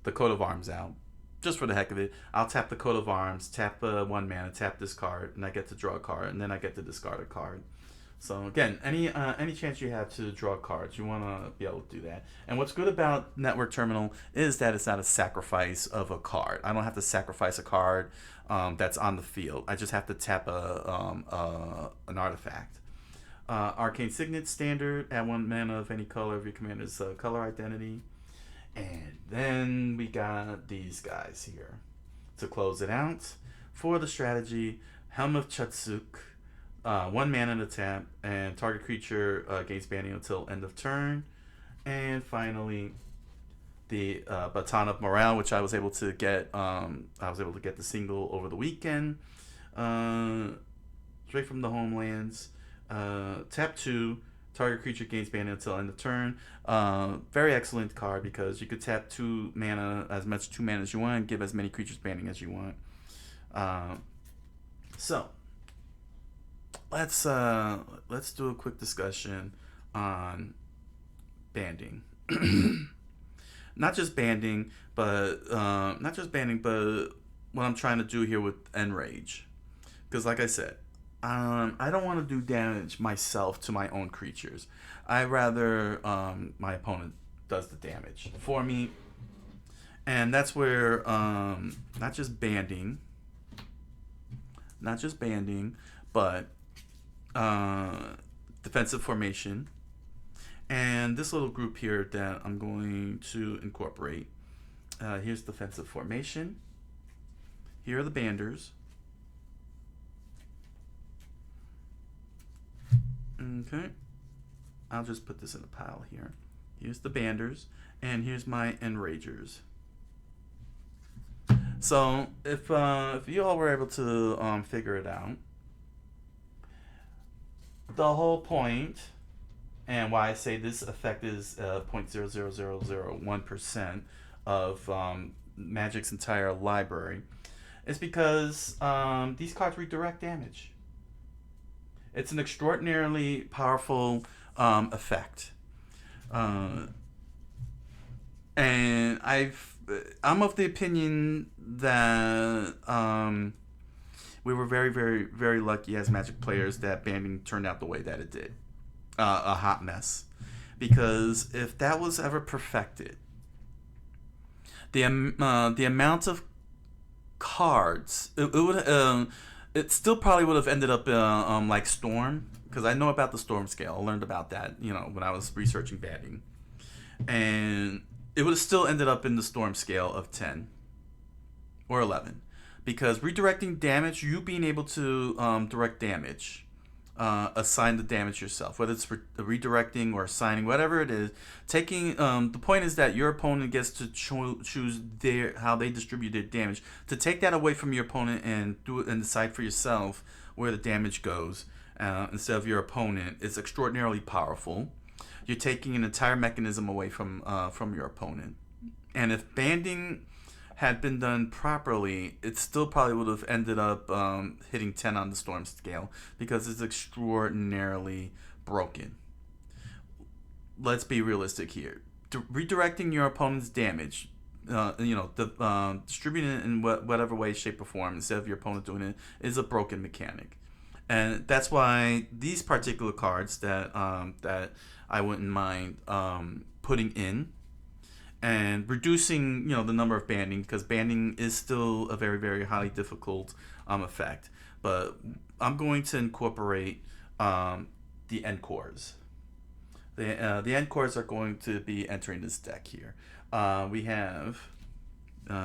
the coat of arms out. Just for the heck of it, I'll tap the coat of arms, tap 1 mana, tap this card, and I get to draw a card, and then I get to discard a card. So again, any chance you have to draw cards, you want to be able to do that. And what's good about Network Terminal is that it's not a sacrifice of a card. I don't have to sacrifice a card that's on the field. I just have to tap an artifact. Arcane Signet, standard, add 1 mana of any color of your commander's color identity. And then we got these guys here to close it out. For the strategy, Helm of Chutsuk, 1 mana in the tap, and target creature gains banning until end of turn. And finally, the Baton of Morale, which I was able to get. I was able to get the single over the weekend, straight from the homelands. Tap 2. Target creature gains banning until end of turn. Very excellent card because you could tap 2 mana, as much 2 mana as you want, and give as many creatures banning as you want. So let's do a quick discussion on banding. Not just banding, but what I'm trying to do here with Enrage, because like I said, I don't want to do damage myself to my own creatures. I'd rather my opponent does the damage for me. And that's where not just banding, but defensive formation. And this little group here that I'm going to incorporate. Here's defensive formation. Here are the banders. Okay, I'll just put this in a pile here. Here's the banders, and here's my enragers. So if you all were able to figure it out, the whole point, and why I say this effect is 0.00001% of Magic's entire library, is because these cards redirect damage. It's an extraordinarily powerful effect, and I'm of the opinion that we were very, very, very lucky as Magic players that banding turned out the way that it did. A hot mess, because if that was ever perfected, the amount of cards it would. It still probably would have ended up like Storm, because I know about the Storm scale. I learned about that, when I was researching banding, and it would have still ended up in the Storm scale of 10 or 11, because redirecting damage, you being able to direct damage, assign the damage yourself, whether it's redirecting or assigning, whatever it is. Taking the point is that your opponent gets to choose how they distribute their damage. To take that away from your opponent and do it and decide for yourself where the damage goes instead of your opponent is extraordinarily powerful. You're taking an entire mechanism away from your opponent. And if banding had been done properly, it still probably would have ended up hitting 10 on the Storm scale, because it's extraordinarily broken. Let's be realistic here. redirecting your opponent's damage, distributing it in whatever way, shape, or form instead of your opponent doing it is a broken mechanic. And that's why these particular cards that I wouldn't mind putting in and reducing the number of banding, because banding is still a very, very highly difficult effect. But I'm going to incorporate the Encores. The Encores are going to be entering this deck here. We have here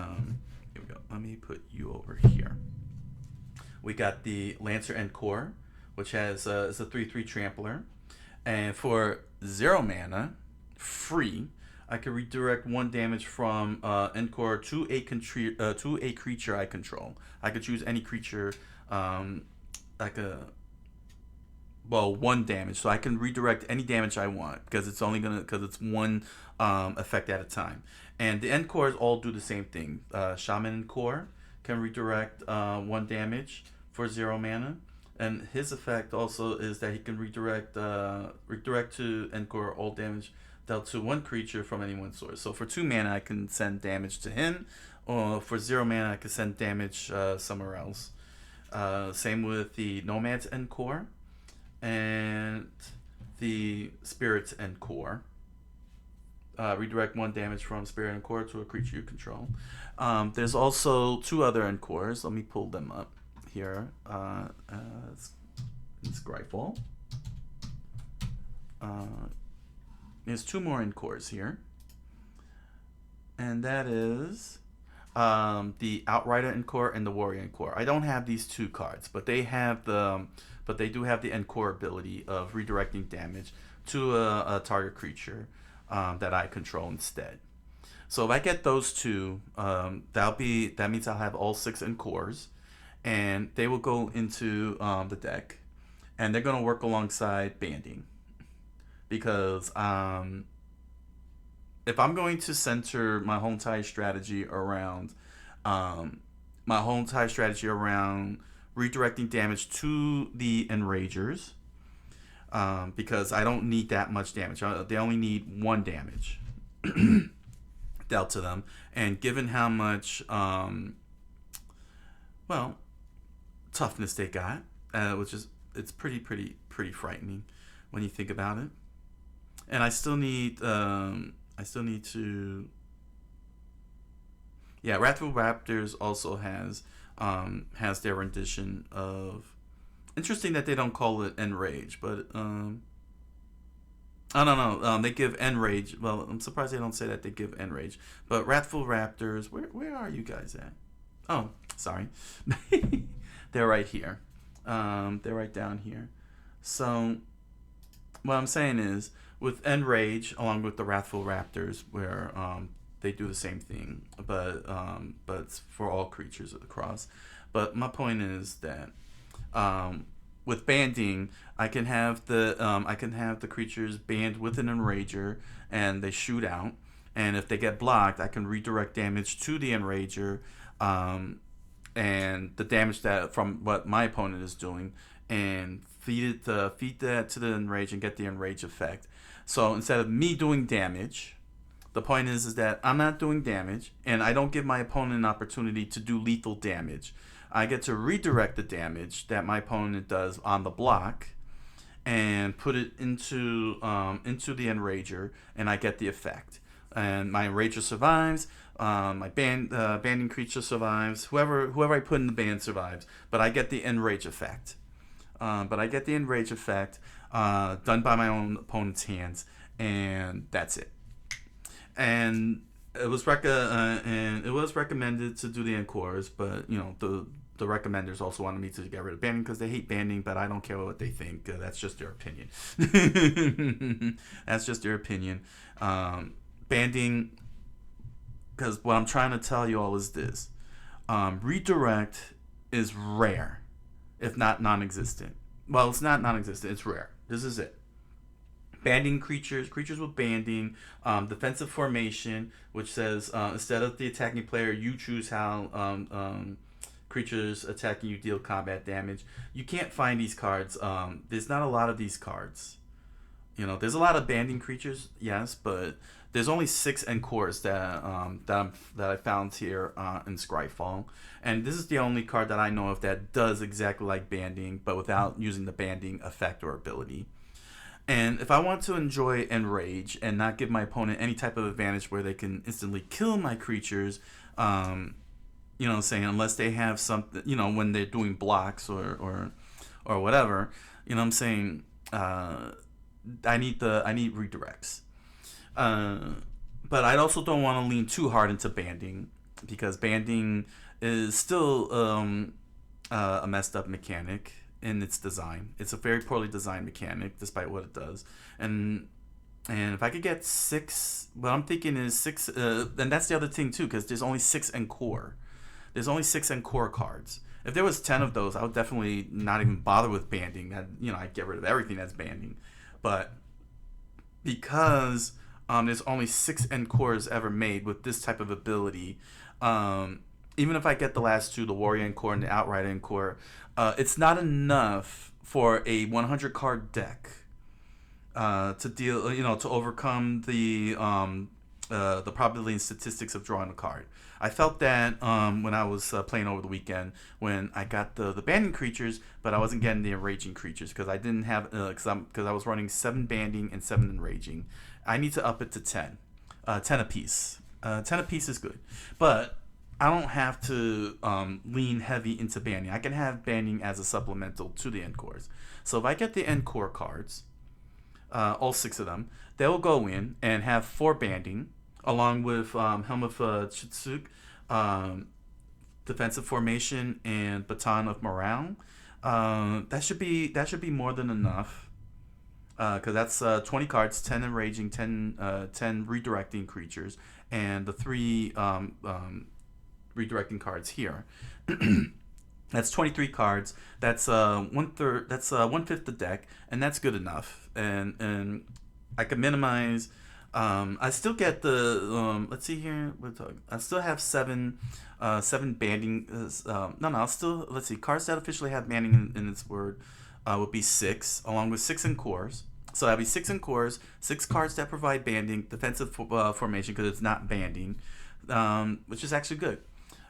we go. Let me put you over here. We got the Lancer Encore, which has is a 3/3 trampler, and for 0 mana, free, I can redirect 1 damage from Encore to a creature I control. I could choose any creature, like 1 damage, so I can redirect any damage I want because it's 1 effect at a time. And the Encores all do the same thing. Shaman Encore can redirect 1 damage for 0 mana, and his effect also is that he can redirect to Encore all damage dealt to 1 creature from any one source. So for 2 mana, I can send damage to him, or for 0 mana, I can send damage somewhere else. Same with the Nomad's Encore and the Spirit's Encore. Redirect 1 damage from Spirit Encore to a creature you control. There's also 2 other Encores. Let me pull them up here. It's Greifel. There's 2 more Encores here. And that is the Outrider Encore and the Warrior Encore. I don't have these 2 cards, but they do have the Encore ability of redirecting damage to a target creature that I control instead. So if I get those 2, that means I'll have all 6 Encores, and they will go into the deck, and they're going to work alongside banding, because if I'm going to center my whole entire strategy around redirecting damage to the Enragers, because I don't need that much damage. They only need 1 damage dealt to them, and given how much toughness they got, which is it's pretty frightening when you think about it. And I still need to. Yeah, Wrathful Raptors also has their rendition of. Interesting that they don't call it Enrage, but I don't know. They give Enrage. Well, I'm surprised they don't say that they give Enrage. But Wrathful Raptors, where are you guys at? Oh, sorry, they're right here. They're right down here. So what I'm saying is, with Enrage, along with the Wrathful Raptors, where they do the same thing, but it's for all creatures across. But my point is that with banding, I can have the creatures band with an Enrager, and they shoot out. And if they get blocked, I can redirect damage to the Enrager, and the damage that from what my opponent is doing, and feed that to the Enrage and get the Enrage effect. So instead of me doing damage, the point is that I'm not doing damage, and I don't give my opponent an opportunity to do lethal damage. I get to redirect the damage that my opponent does on the block, and put it into the Enrager, and I get the effect. And my Enrager survives. My banding creature survives. Whoever I put in the band survives. But I get the Enrage effect. Done by my own opponent's hands, and that's it. And it was recommended to do the Encores, but the recommenders also wanted me to get rid of banding because they hate banding, but I don't care what they think. That's just their opinion. That's just their opinion. Banding, because what I'm trying to tell you all is this: redirect is rare, if not non-existent. Well, it's not non-existent; it's rare. This is it. Banding creatures with banding, defensive formation, which says instead of the attacking player, you choose how creatures attacking you deal combat damage. You can't find these cards. There's not a lot of these cards. There's a lot of banding creatures, yes, but there's only 6 encores that I found here in Scryfall, and this is the only card that I know of that does exactly like banding, but without using the banding effect or ability. And if I want to enjoy Enrage and not give my opponent any type of advantage where they can instantly kill my creatures, you know what I'm saying, unless they have something, you know, when they're doing blocks or whatever, you know what I'm saying, I need redirects. But I also don't want to lean too hard into banding, because banding is still a messed up mechanic in its design. It's a very poorly designed mechanic, despite what it does. And if I could get 6, what I'm thinking is 6, and that's the other thing too, because there's only 6 Encore. There's only 6 Encore cards. If there was 10 of those, I would definitely not even bother with banding. I'd get rid of everything that's banding. But because there's only 6 Encores ever made with this type of ability, even if I get the last 2, the Warrior Encore and the Outright Encore, it's not enough for a 100 card deck to deal, to overcome the probability and statistics of drawing a card. I felt that when I was playing over the weekend, when I got the banding creatures, but I wasn't getting the enraging creatures because I didn't have because I was running 7 banding and 7 enraging. I need to up it to 10, 10 apiece. 10 apiece is good, but I don't have to lean heavy into banding. I can have banding as a supplemental to the Encores. So if I get the Encore cards, all 6 of them, they'll go in and have 4 banding, along with Helm of Chitsuk, Defensive Formation, and Baton of Morale. That should be more than enough, because that's 20 cards, 10 enraging, 10 redirecting creatures, and the 3 redirecting cards here. That's 23 cards. That's 1/3. That's 1/5 the deck, and that's good enough. And I can minimize. I still get the let's see here. I still have 7 banding. I'll still, let's see. Cards that officially have banding in its word would be 6, along with 6 Encores. So that'd be 6 Encores, 6 cards that provide banding, defensive formation because it's not banding, which is actually good.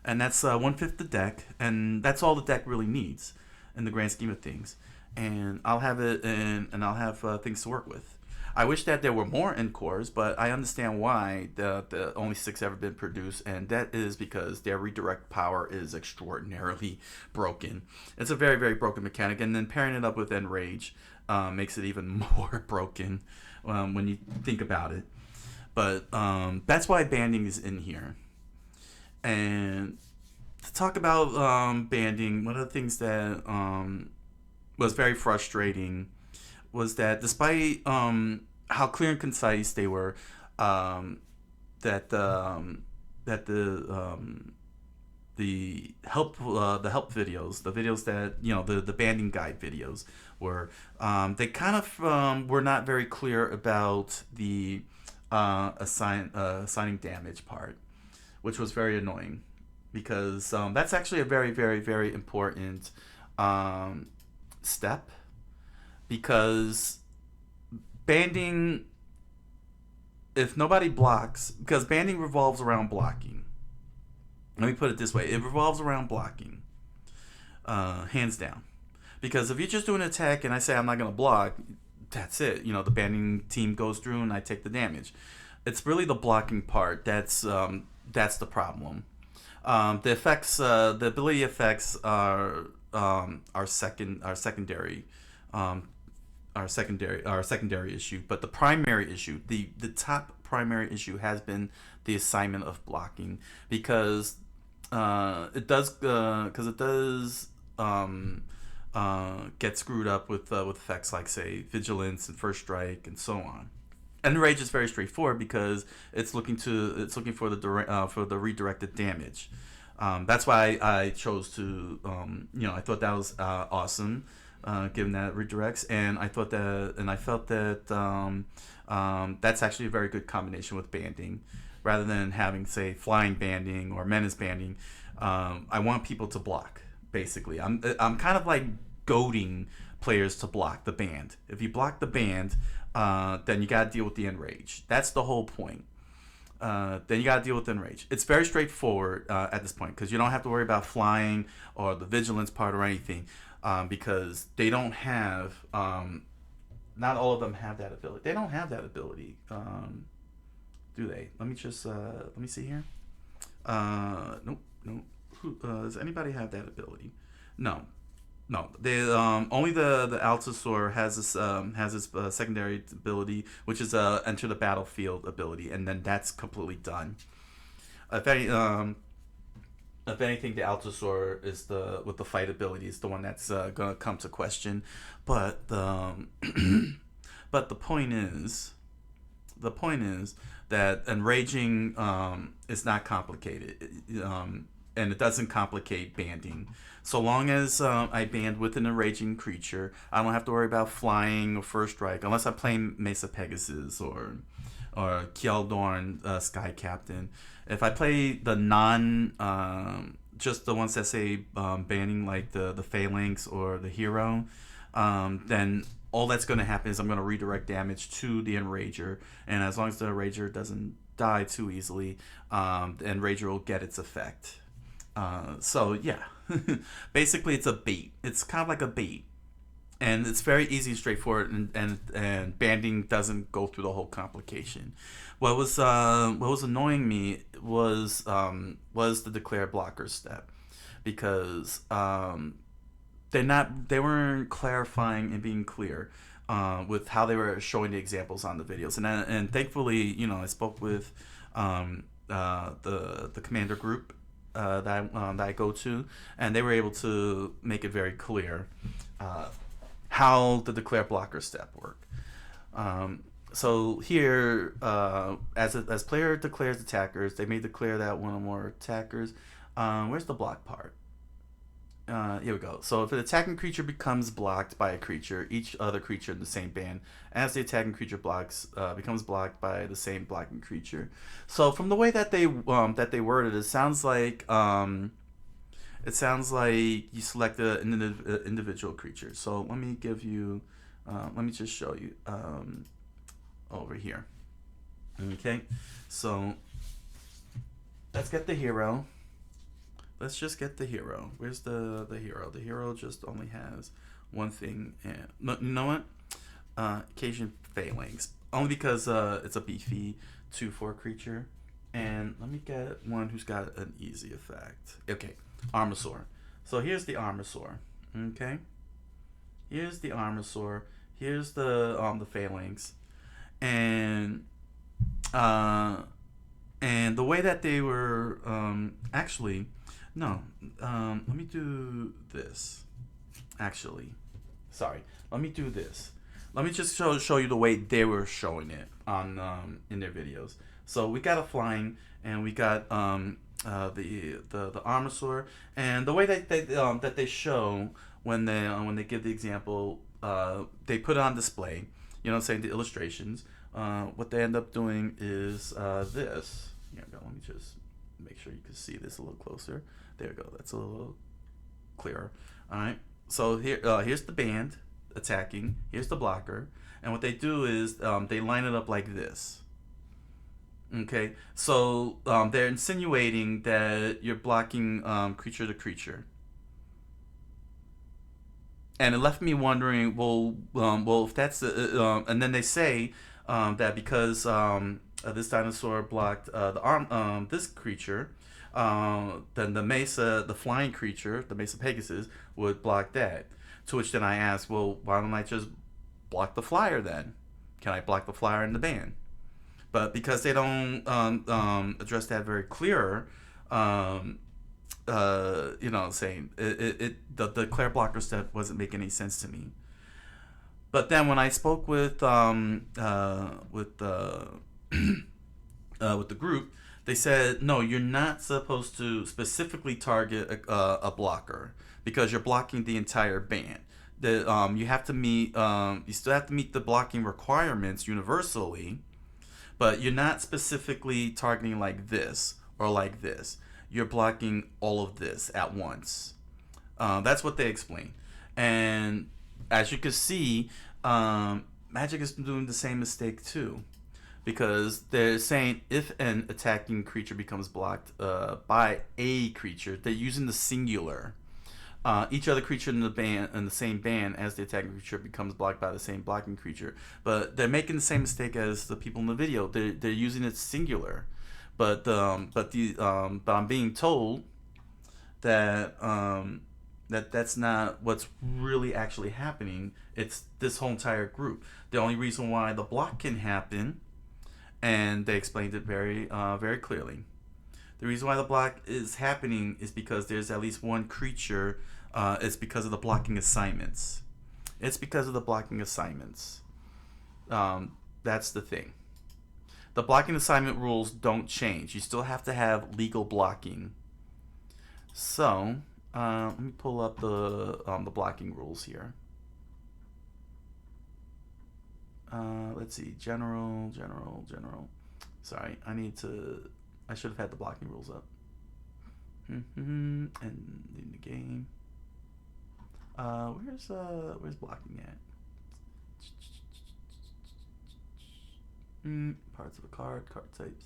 And that's 1/5 the deck, and that's all the deck really needs in the grand scheme of things. And I'll have it, and I'll have things to work with. I wish that there were more Encores, but I understand why the only 6 ever been produced, and that is because their redirect power is extraordinarily broken. It's a very, very broken mechanic, and then pairing it up with Enrage makes it even more broken when you think about it. But that's why banding is in here. And to talk about banding, one of the things that was very frustrating was that despite how clear and concise they were, that the help videos, the videos that the banding guide videos were, they kind of were not very clear about the assigning damage part, which was very annoying, because that's actually a very, very, very important step, because banding, if nobody blocks, because banding revolves around blocking. Let me put it this way. It revolves around blocking, hands down. Because if you're just doing an attack and I say I'm not going to block, that's it. The banding team goes through and I take the damage. It's really the blocking part that's the problem. The effects, the ability effects are secondary issue, but the primary issue, the top primary issue, has been the assignment of blocking, because it does get screwed up with effects like, say, vigilance and first strike and so on. And Rage is very straightforward because it's looking for the redirected damage. That's why I chose to I thought that was awesome, given that it redirects, and I felt that that's actually a very good combination with banding, rather than having, say, flying banding or menace banding. I want people to block. Basically, I'm kind of like goading players to block the band. If you block the band, then you got to deal with the enrage. That's the whole point. Then you got to deal with enrage. It's very straightforward at this point because you don't have to worry about flying or the vigilance part or anything because they don't have. Not all of them have that ability. They don't have that ability, do they? Let me just let me see here. Nope. Does anybody have that ability? No. They only the Altasaur has this secondary ability, which is enter the battlefield ability, and then that's completely done. If anything, the Altasaur is with the fight ability is the one that's gonna come to question. But but the point is that enraging is not complicated, and it doesn't complicate banding. So long as I band with an enraging creature, I don't have to worry about flying or first strike unless I'm playing Mesa Pegasus or Kjeldorn Sky Captain. If I play the just the ones that say banning like the Phalanx or the Hero, then all that's going to happen is I'm going to redirect damage to the Enrager, and as long as the Enrager doesn't die too easily, the Enrager will get its effect. So yeah, basically it's a bait. It's kind of like a bait, and it's very easy and straightforward, and banding doesn't go through the whole complication. What was annoying me was the declare blocker step, because they weren't clarifying and being clear with how they were showing the examples on the videos, and thankfully, I spoke with the commander group that I go to, and they were able to make it very clear how the declare blocker step worked. So here, as player declares attackers, they may declare that one or more attackers. Where's the block part? Here we go. So if an attacking creature becomes blocked by a creature, each other creature in the same band, as the attacking creature becomes blocked by the same blocking creature. So from the way that they worded it, sounds like you select an individual creature. So let me just show you over here. Okay, so let's get the hero. Let's just get the hero. Where's the hero? The hero just only has one thing. And you know what? Occasion Phalanx. Only because it's a beefy 2/4 creature. And let me get one who's got an easy effect. Okay, Armosaur. So here's the Armosaur. Okay? Here's the Armosaur. Here's the Phalanx. And the way that they were actually. No, let me do this. Actually, sorry. Let me do this. Let me just show you the way they were showing it on in their videos. So we got a flying, and we got the Armosaur, and the way that they show when they give the example, they put it on display. You know what I'm saying? The illustrations. What they end up doing is this. Here we go. Let me just make sure you can see this a little closer. There we go. That's a little clearer. All right. So here's the band attacking. Here's the blocker. And what they do is they line it up like this. Okay. So they're insinuating that you're blocking creature to creature. And it left me wondering, well, if that's and then they say that because this dinosaur blocked this creature, then the flying creature, the Mesa Pegasus, would block that. To which then I asked, well, why don't I just block the flyer then? Can I block the flyer in the band? But because they don't address that very clear, saying the declare blocker step wasn't making any sense to me. But then when I spoke with the group, they said, no, you're not supposed to specifically target a blocker because you're blocking the entire band. You have to meet, you still have to meet the blocking requirements universally, but you're not specifically targeting like this or like this. You're blocking all of this at once. That's what they explain. And as you can see, Magic is doing the same mistake too, because they're saying if an attacking creature becomes blocked by a creature, they're using the singular. Each other creature in the same band as the attacking creature becomes blocked by the same blocking creature. But they're making the same mistake as the people in the video. They're using it singular, but I'm being told that that's not what's really actually happening. It's this whole entire group. The only reason why the block can happen, and they explained it very clearly. The reason why the block is happening is because there's at least one creature. It's because of the blocking assignments. It's because of the blocking assignments. That's the thing. The blocking assignment rules don't change. You still have to have legal blocking. So let me pull up the blocking rules here. Let's see, general. Sorry, I should have had the blocking rules up. And in the game. Where's blocking at? Parts of a card types,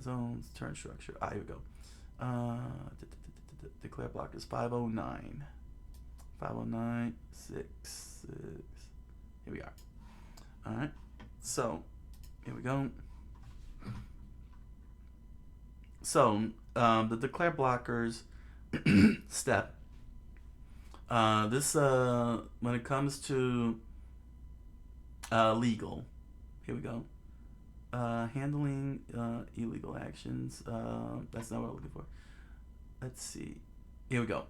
zones, turn structure. Here we go. Declare blockers 509. 509, 6. Here we are. Alright, so here we go. So the declare blockers step. This when it comes to legal, here we go. Handling illegal actions. That's not what I'm looking for. Let's see. Here we go.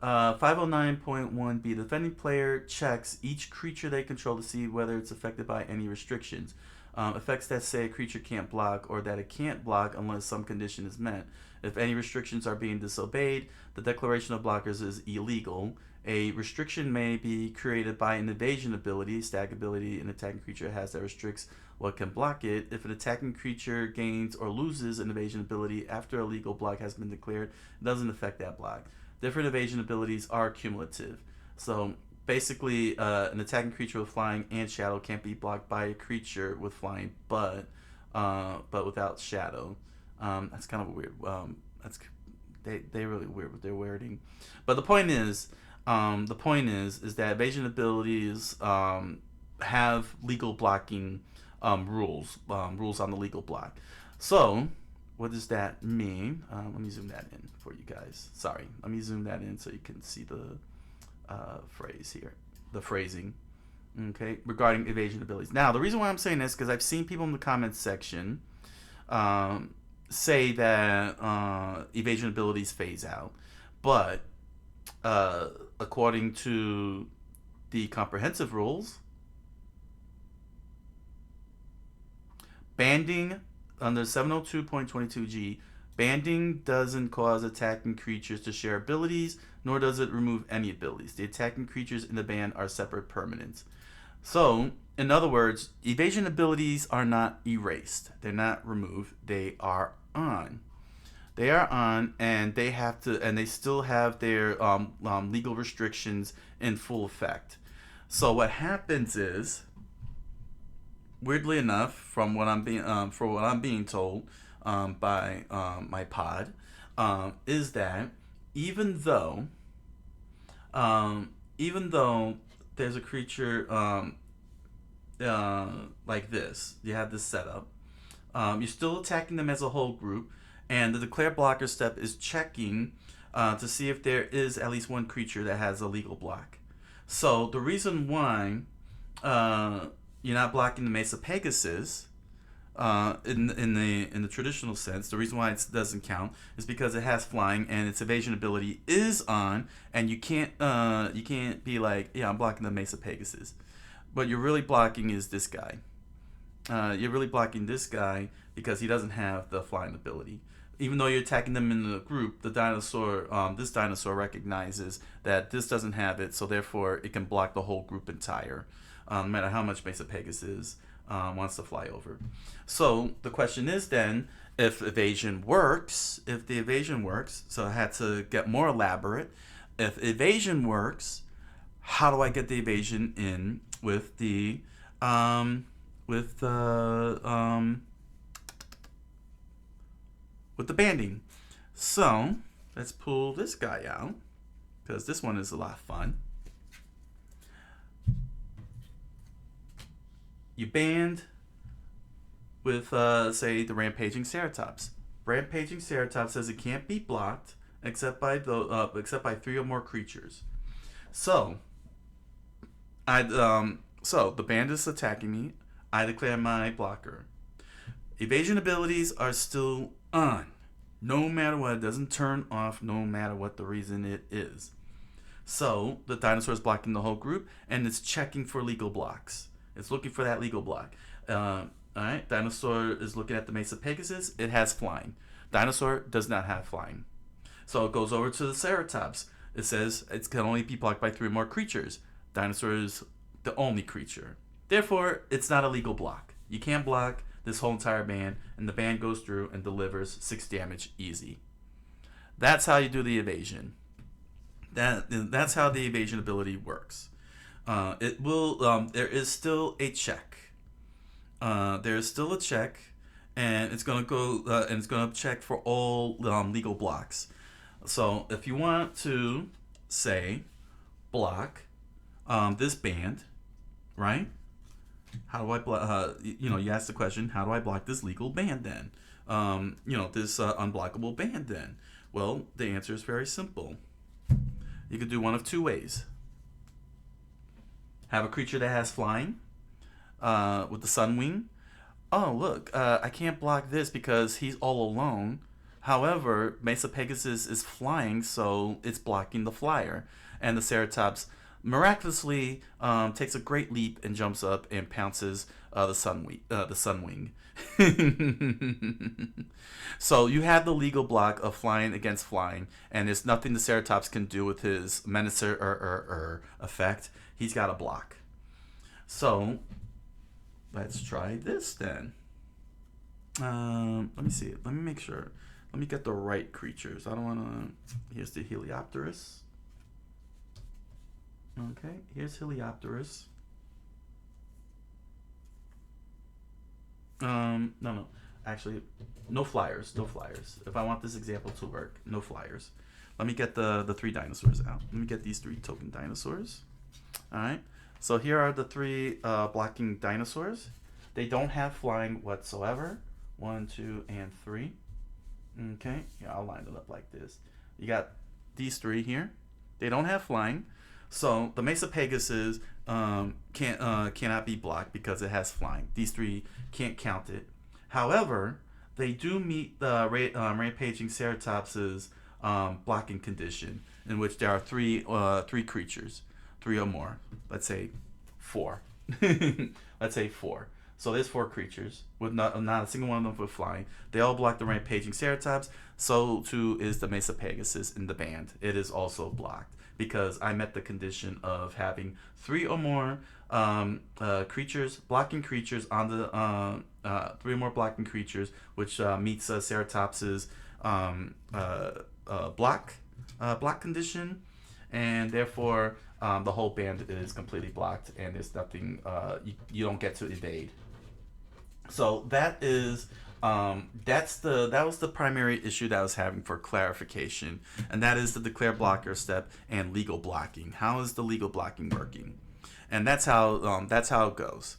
509.1b. The defending player checks each creature they control to see whether it's affected by any restrictions. Effects that say a creature can't block or that it can't block unless some condition is met. If any restrictions are being disobeyed, the declaration of blockers is illegal. A restriction may be created by an evasion ability, stag ability, an attacking creature has that restricts what can block it. If an attacking creature gains or loses an evasion ability after a legal block has been declared, it doesn't affect that block. Different evasion abilities are cumulative. So basically, an attacking creature with flying and shadow can't be blocked by a creature with flying, but without shadow. That's kind of weird. They really weird with their wording. But the point is that evasion abilities have legal blocking rules on the legal block. So what does that mean? Let me zoom that in for you guys. Sorry, let me zoom that in so you can see the phrase here, the phrasing. Okay, regarding evasion abilities. Now, the reason why I'm saying this is because I've seen people in the comments section say that evasion abilities phase out, but according to the comprehensive rules, banding under 702.22g, banding doesn't cause attacking creatures to share abilities, nor does it remove any abilities. The attacking creatures in the band are separate permanents. So, in other words, evasion abilities are not erased. They're not removed. They are on. They are on, and they have to, and they still have their legal restrictions in full effect. So what happens is, weirdly enough, from what I'm being told by my pod, is that even though there's a creature like this, you have this setup, you're still attacking them as a whole group, and the declare blocker step is checking to see if there is at least one creature that has a legal block. So the reason why you're not blocking the Mesa Pegasus in the traditional sense, the reason why it doesn't count is because it has flying and its evasion ability is on, and you can't be like, yeah, I'm blocking the Mesa Pegasus. But you're really blocking is this guy. You're really blocking this guy because he doesn't have the flying ability. Even though you're attacking them in the group, the dinosaur, this dinosaur recognizes that this doesn't have it, so therefore it can block the whole group entire, no matter how much Mesa Pegasus wants to fly over. So the question is then, if the evasion works, so I had to get more elaborate. If evasion works, how do I get the evasion in with the with the banding? So let's pull this guy out, because this one is a lot of fun. You band with, say, the Rampaging Ceratops. Rampaging Ceratops says it can't be blocked except by 3 or more creatures. So, so the band is attacking me. I declare my blocker. Evasion abilities are still on, no matter what. It doesn't turn off, no matter what the reason it is. So the dinosaur is blocking the whole group, and it's checking for legal blocks. It's looking for that legal block. Alright, dinosaur is looking at the Mesa Pegasus. It has flying. Dinosaur does not have flying. So it goes over to the Ceratops. It says it can only be blocked by 3 or more creatures. Dinosaur is the only creature. Therefore, it's not a legal block. You can't block this whole entire band, and the band goes through and delivers 6 damage easy. That's how you do the evasion. That's how the evasion ability works. It will. There is still a check. There is still a check, and it's gonna go. And it's gonna check for all legal blocks. So if you want to say block this band, right? How do I block? You ask the question, how do I block this legal band then? This unblockable band then. Well, the answer is very simple. You could do one of 2 ways. Have a creature that has flying with the Sun Wing. Oh, look, I can't block this because he's all alone. However, Mesa Pegasus is flying, so it's blocking the flyer. And the Ceratops miraculously takes a great leap and jumps up and pounces the Sun Wing. So you have the legal block of flying against flying, and there's nothing the Ceratops can do with his Menacer effect. He's got a block. So let's try this then. Let me see. Let me make sure. Let me get the right creatures. I don't want to. Here's the Heliopterus. Okay, here's Heliopterus. No. Actually, no flyers. No flyers. If I want this example to work, no flyers. Let me get the 3 dinosaurs out. Let me get these 3 token dinosaurs. Alright. So here are the 3 blocking dinosaurs. They don't have flying whatsoever. 1, 2, and 3. Okay. Yeah, I'll line it up like this. You got these 3 here. They don't have flying. So the Mesa Pegasus cannot be blocked because it has flying. These 3 can't count it. However, they do meet the Rampaging Ceratops's blocking condition, in which there are 3 creatures, 3 or more. Let's say 4. Let's say 4. So there's 4 creatures with not a single one of them with flying. They all block the Rampaging Ceratops. So too is the Mesa Pegasus in the band. It is also blocked because I met the condition of having 3 or more blocking creatures on the 3 or more blocking creatures, which meets Ceratops's block condition, and therefore the whole band is completely blocked, and there's nothing you don't get to evade. So that is that was the primary issue that I was having for clarification, and that is the declare blocker step and legal blocking. How is the legal blocking working? And that's how it goes.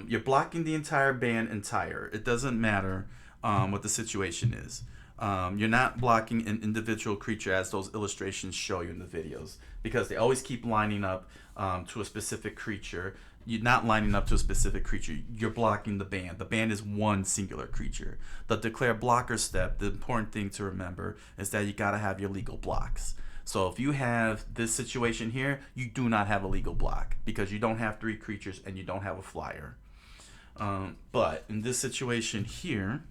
You're blocking the entire band entire. It doesn't matter what the situation is. You're not blocking an individual creature as those illustrations show you in the videos, because they always keep lining up to a specific creature. You're not lining up to a specific creature. You're blocking the band. The band is one singular creature. The declare blocker step, the important thing to remember is that you got to have your legal blocks. So if you have this situation here, you do not have a legal block because you don't have 3 creatures and you don't have a flyer. But in this situation here,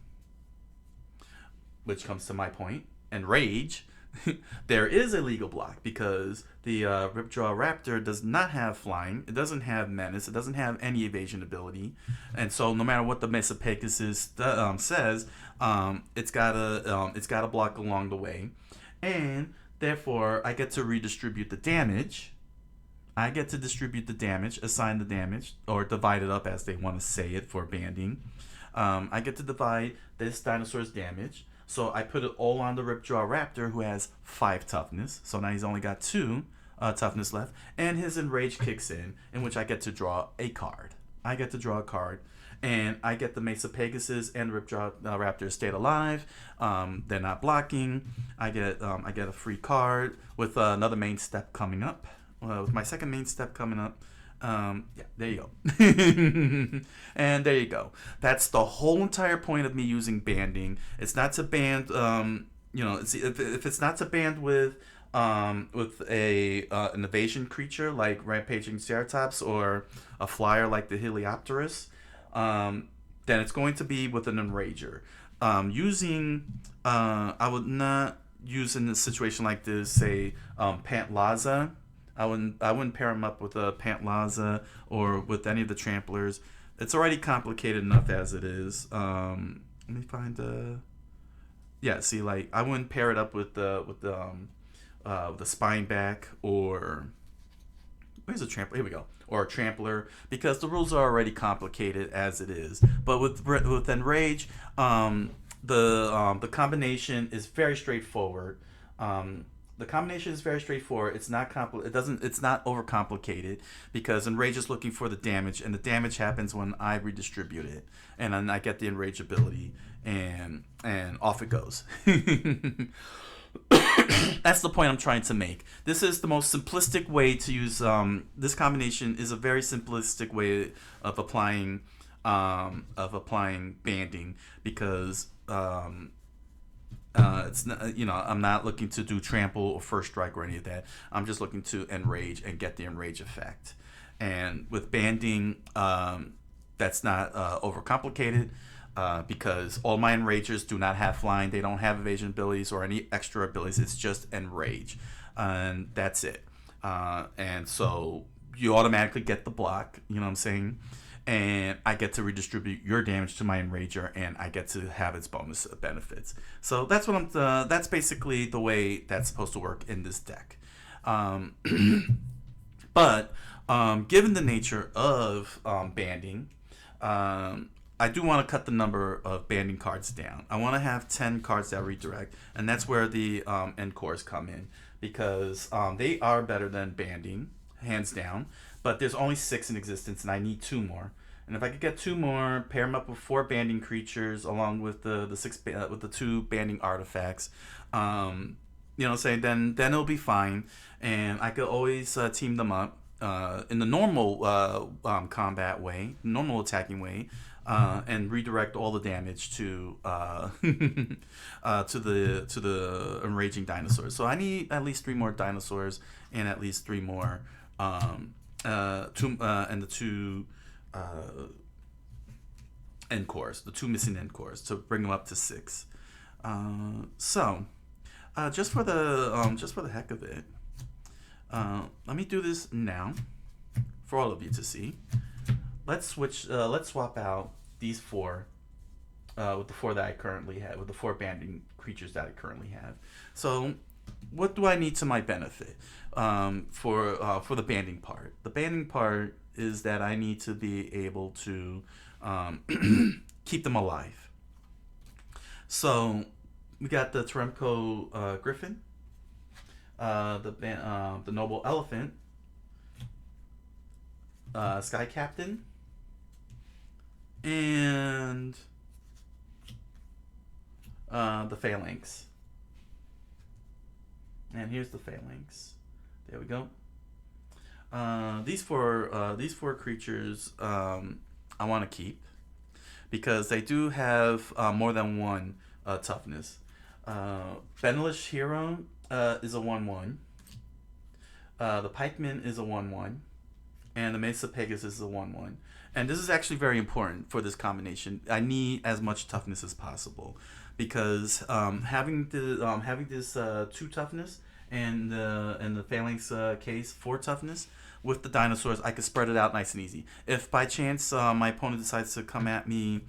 which comes to my point, Enrage, there is a legal block because the Ripjaw Raptor does not have flying, it doesn't have menace, it doesn't have any evasion ability, and so no matter what the Mesa Pegasus says, it's gotta block along the way, and therefore I get to redistribute the damage I get to distribute the damage, assign the damage, or divide it up as they want to say it for banding. I get to divide this dinosaur's damage. So I put it all on the Ripjaw Raptor, who has 5 toughness. So now he's only got 2 toughness left. And his Enrage kicks in which I get to draw a card. I get to draw a card. And I get the Mesa Pegasus and Ripjaw Raptor stayed alive. They're not blocking. I get a free card with another main step coming up. With my second main step coming up. Yeah, there you go. And there you go. That's the whole entire point of me using banding. It's not to band, if it's not to band with an evasion creature like Rampaging Ceratops or a flyer like the Heliopterus, then it's going to be with an Enrager. I would not use in a situation like this, say, Pantlaza. I wouldn't pair him up with a Pantlaza or with any of the Tramplers. It's already complicated enough as it is. Let me find yeah. See, like I wouldn't pair it up with the Spineback or where's the Trampler? Here we go. Or a Trampler, because the rules are already complicated as it is. But with Enrage, the combination is very straightforward. The combination is very straightforward. It's not It's not overcomplicated because Enrage is looking for the damage, and the damage happens when I redistribute it, and then I get the Enrage ability, and off it goes. That's the point I'm trying to make. This is the most simplistic way to use. This combination is a very simplistic way of applying banding because. It's not, I'm not looking to do trample or first strike or any of that. I'm just looking to enrage and get the enrage effect. And with banding, that's not overcomplicated because all my enragers do not have flying. They don't have evasion abilities or any extra abilities. It's just enrage, and that's it. And so you automatically get the block. You know what I'm saying? And I get to redistribute your damage to my Enrager, and I get to have its bonus benefits. So that's what that's basically the way that's supposed to work in this deck. But given the nature of banding, I do want to cut the number of banding cards down. I want to have 10 cards that redirect, and that's where the Encores come in because they are better than banding, hands down. But there's only 6 in existence, and I need 2 more. And if I could get 2 more, pair them up with 4 banding creatures, along with the 2 banding artifacts, then it'll be fine. And I could always team them up in the normal combat way, normal attacking way, and redirect all the damage to the enraging dinosaurs. So I need at least 3 more dinosaurs and at least 3 more. The 2 Encores, the 2 missing Encores, to bring them up to 6. Just for the heck of it, let me do this now for all of you to see. Let's swap out these 4 with the 4 that I currently have, with the 4 banding creatures that I currently have. So what do I need to my benefit for the banding part? The banding part is that I need to be able to keep them alive. So we got the Teremco Griffin, the Noble Elephant, Sky Captain, and the Phalanx. And here's the Phalanx. There we go. These four creatures I want to keep because they do have more than 1 toughness. Benelish Hero is a 1/1. The Pikeman is a 1/1, and the Mesa Pegasus is a 1/1. And this is actually very important for this combination. I need as much toughness as possible because having this 2 toughness and the Phalanx case 4 toughness with the dinosaurs, I can spread it out nice and easy. If by chance my opponent decides to come at me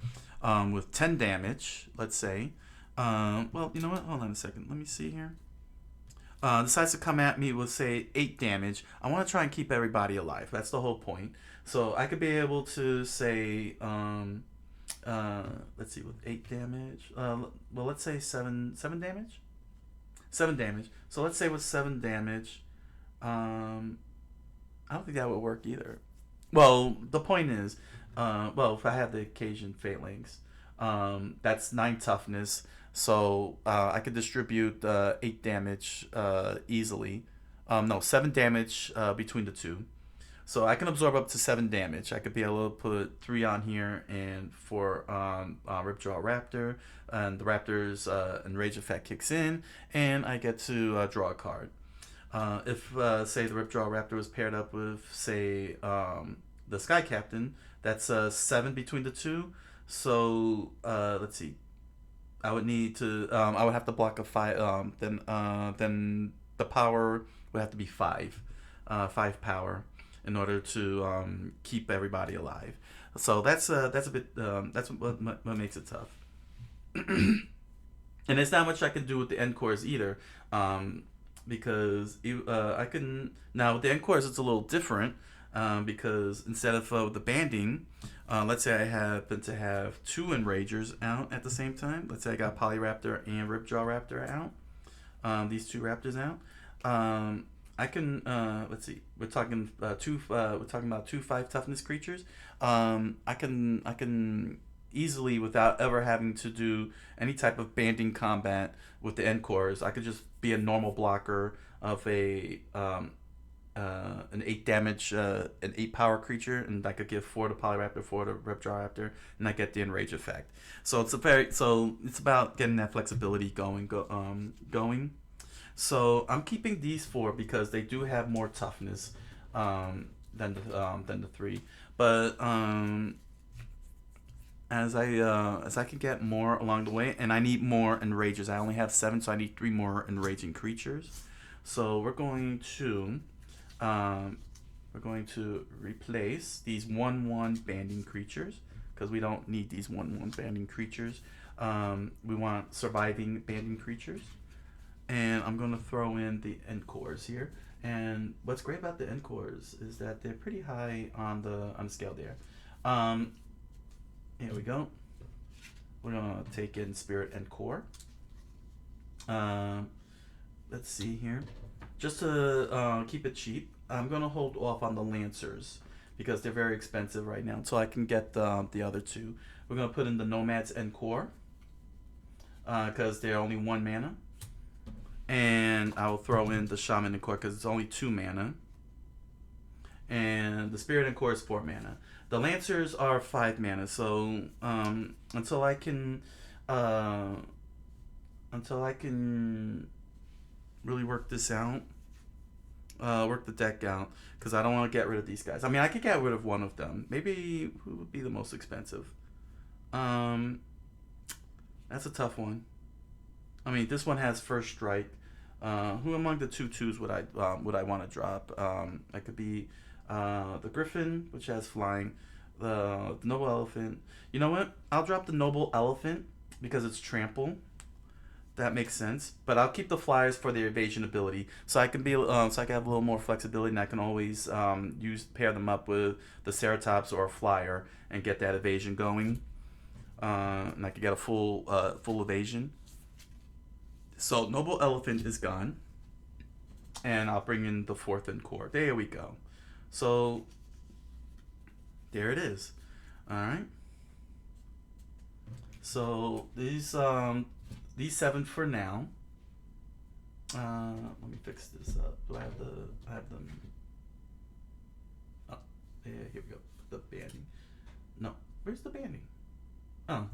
with 10 damage, let's say, well, you know what? Hold on a second. Let me see here. decides to come at me with, say, 8 damage, I want to try and keep everybody alive. That's the whole point. So I could be able to say, let's see, with 8 damage. Well, let's say 7 damage. 7 damage. So let's say with 7 damage, I don't think that would work either. Well, the point is, well, if I have the occasion phalanx, that's 9 toughness, so I could distribute 8 damage easily. No, 7 damage between the two. So I can absorb up to 7 damage. I could be able to put 3 on here and for Ripjaw Raptor, and the Raptor's Enrage effect kicks in, and I get to draw a card. If say the Ripjaw Raptor was paired up with, say, the Sky Captain, that's 7 between the two. So let's see, I would need to I would have to block a 5. Then the power would have to be 5, 5 power, in order to keep everybody alive. So that's a bit that's what makes it tough. And there's not much I can do with the end cores either, because I can now with the end cores it's a little different, because instead of the banding, let's say I happen to have 2 Enragers out at the same time. Let's say I got Polyraptor and Ripjaw Raptor out, these 2 Raptors out. I can let's see. We're talking we're talking about 2 5 toughness creatures. I can easily, without ever having to do any type of banding combat with the end cores, I could just be a normal blocker of an 8 damage, an 8 power creature, and I could give 4 to Polyraptor, 4 to Ripjaw Raptor, and I get the Enrage effect. So it's it's about getting that flexibility going. So I'm keeping these 4 because they do have more toughness than the 3. But as I can get more along the way, and I need more Enragers. I only have 7, so I need 3 more Enraging creatures. So we're going to replace these 1/1 banding creatures, because we don't need these 1/1 banding creatures. We want surviving banding creatures. And I'm going to throw in the end cores here. And what's great about the end cores is that they're pretty high on the scale there. Here we go. We're going to take in Spirit and Core. Let's see here. Just to keep it cheap, I'm going to hold off on the Lancers because they're very expensive right now until I can get the other 2. We're going to put in the Nomads and Core because they're only 1 mana. And I'll throw in the Shaman and Core because it's only 2 mana. And the Spirit and Core is 4 mana. The Lancers are 5 mana. So until I can really work this out, work the deck out, because I don't want to get rid of these guys. I mean, I could get rid of one of them. Maybe who would be the most expensive? That's a tough one. I mean, this one has First Strike. Who among the 2 Tues would I want to drop? I could be the Griffin, which has flying, the Noble Elephant. You know what? I'll drop the Noble Elephant because it's trample. That makes sense. But I'll keep the Flyers for their evasion ability, so I can be so I can have a little more flexibility, and I can always pair them up with the Ceratops or a Flyer and get that evasion going. And I could get a full evasion. So Noble Elephant is gone, and I'll bring in the 4th and Core. There we go. So there it is. All right. So these 7 for now. Let me fix this up. Do I have them? Oh, yeah, here we go. The banding. No, where's the banding? Oh,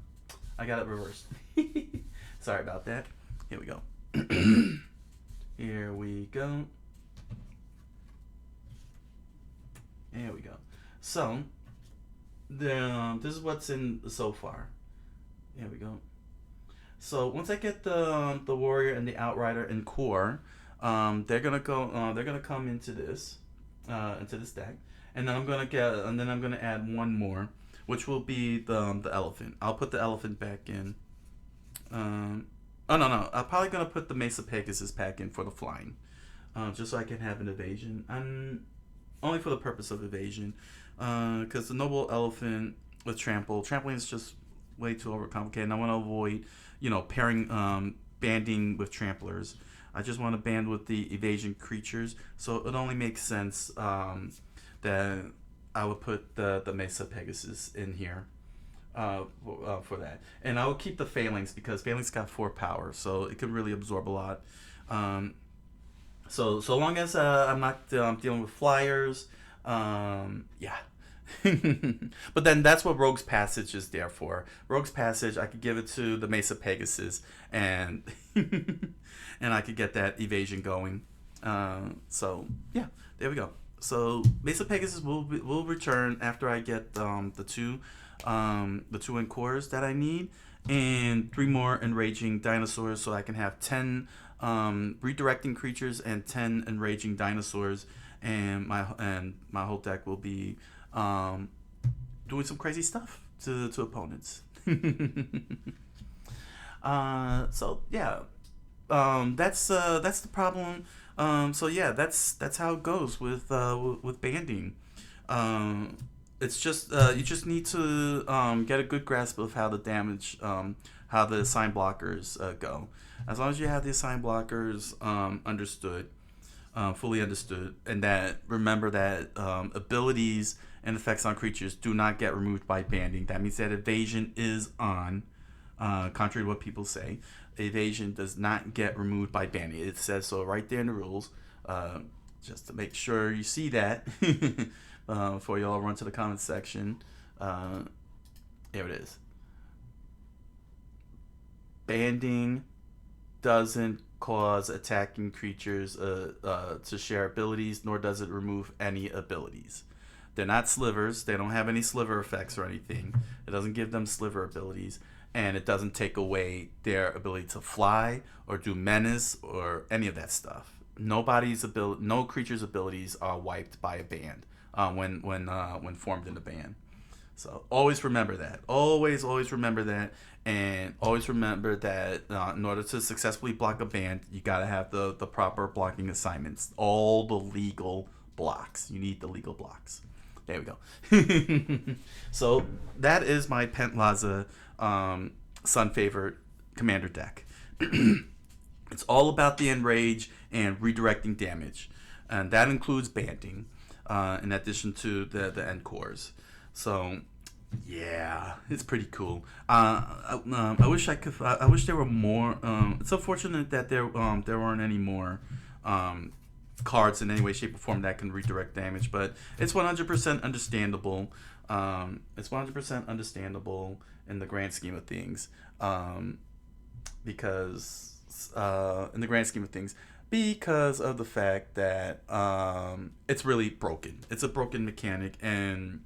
I got it reversed. Sorry about that. Here we go. Here we go. There we go. So, this is what's in so far. Here we go. So once I get the Warrior and the Outrider and Core, they're gonna come into this deck, and then I'm gonna add one more, which will be the Elephant. I'll put the Elephant back in. Oh no, I'm probably gonna put the Mesa Pegasus pack in for the flying, just so I can have an evasion. Only for the purpose of evasion, because the noble elephant with trampling is just way too overcomplicated. And I want to avoid, pairing banding with tramplers. I just want to band with the evasion creatures. So it only makes sense that I would put the Mesa Pegasus in here. For that, and I will keep the Phalanx because Phalanx got 4 power, so it can really absorb a lot. So long as I'm not dealing with flyers, yeah. But then that's what Rogue's Passage is there for. Rogue's Passage, I could give it to the Mesa Pegasus, and and I could get that evasion going. So yeah, there we go. So Mesa Pegasus will return after I get the two Encores that I need, and 3 more Enraging Dinosaurs, so I can have 10 redirecting creatures and 10 Enraging Dinosaurs, and my whole deck will be doing some crazy stuff to opponents. So yeah, that's the problem. So yeah, that's how it goes with banding. It's just you just need to get a good grasp of how the damage, how the assign blockers go. As long as you have the assign blockers understood, fully understood, and that remember that abilities and effects on creatures do not get removed by banding. That means that evasion is on, contrary to what people say. Evasion does not get removed by banding. It says so right there in the rules. Just to make sure you see that. Before y'all run to the comments section. Here it is. Banding doesn't cause attacking creatures to share abilities, nor does it remove any abilities. They're not slivers. They don't have any sliver effects or anything. It doesn't give them sliver abilities, and it doesn't take away their ability to fly or do menace or any of that stuff. No creature's abilities are wiped by a band. When formed in a band. So always remember that. Always remember that. And always remember that in order to successfully block a band, you gotta have the proper blocking assignments. All the legal blocks. You need the legal blocks. There we go. So that is my Pantlaza Sun Favored Commander deck. It's all about the enrage and redirecting damage. And that includes banding. In addition to the Encores. So yeah, it's pretty cool. I wish I could. I wish there were more. It's unfortunate that there weren't any more cards in any way, shape, or form that can redirect damage. But it's 100% understandable. It's 100% understandable in the grand scheme of things. Because in the grand scheme of things. Because of the fact that it's really broken. It's a broken mechanic, and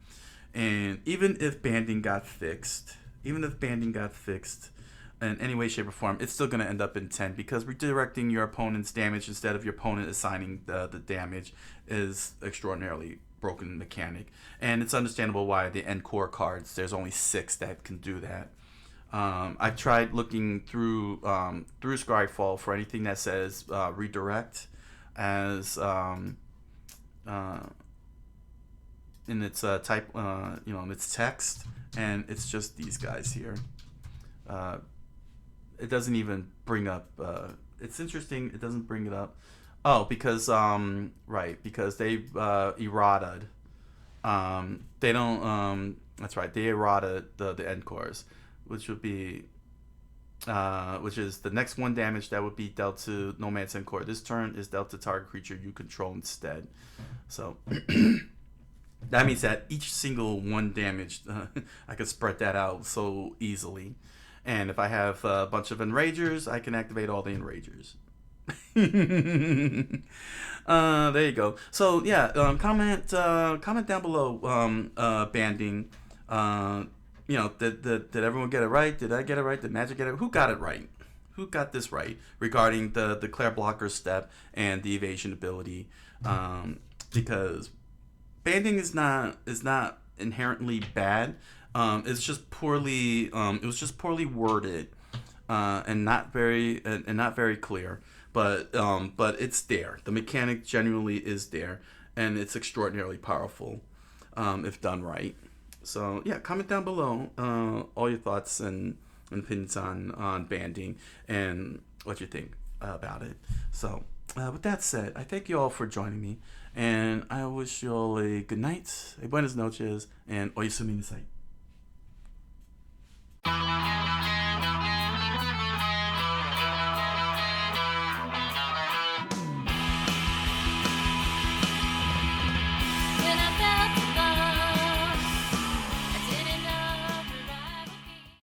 even if banding got fixed in any way, shape, or form, it's still going to end up in 10 because redirecting your opponent's damage instead of your opponent assigning the damage is extraordinarily broken mechanic. And it's understandable why the Encore cards, there's only 6 that can do that. I tried looking through Scryfall for anything that says redirect as in its type, in its text, and it's just these guys here. It doesn't even bring up. It's interesting. It doesn't bring it up. Oh, because because they errataed. They don't. That's right. They errataed the Encores. Which would be, which is the next 1 damage that would be dealt to Nomad's Encore. This turn is dealt to target creature you control instead. So that means that each single 1 damage, I can spread that out so easily. And if I have a bunch of Enragers, I can activate all the Enragers. There you go. So yeah, comment down below banding. Did everyone get it right? Did I get it right? Did Magic get it? Who got it right? Who got this right regarding the declare blocker step and the evasion ability? Because banding is not inherently bad. It's just poorly. It was just poorly worded. and not very clear. But it's there. The mechanic genuinely is there, and it's extraordinarily powerful if done right. So yeah, comment down below all your thoughts and opinions on banding and what you think about it. So with that said, I thank you all for joining me, and I wish you all a good night, a buenas noches, and oyasumi nasai.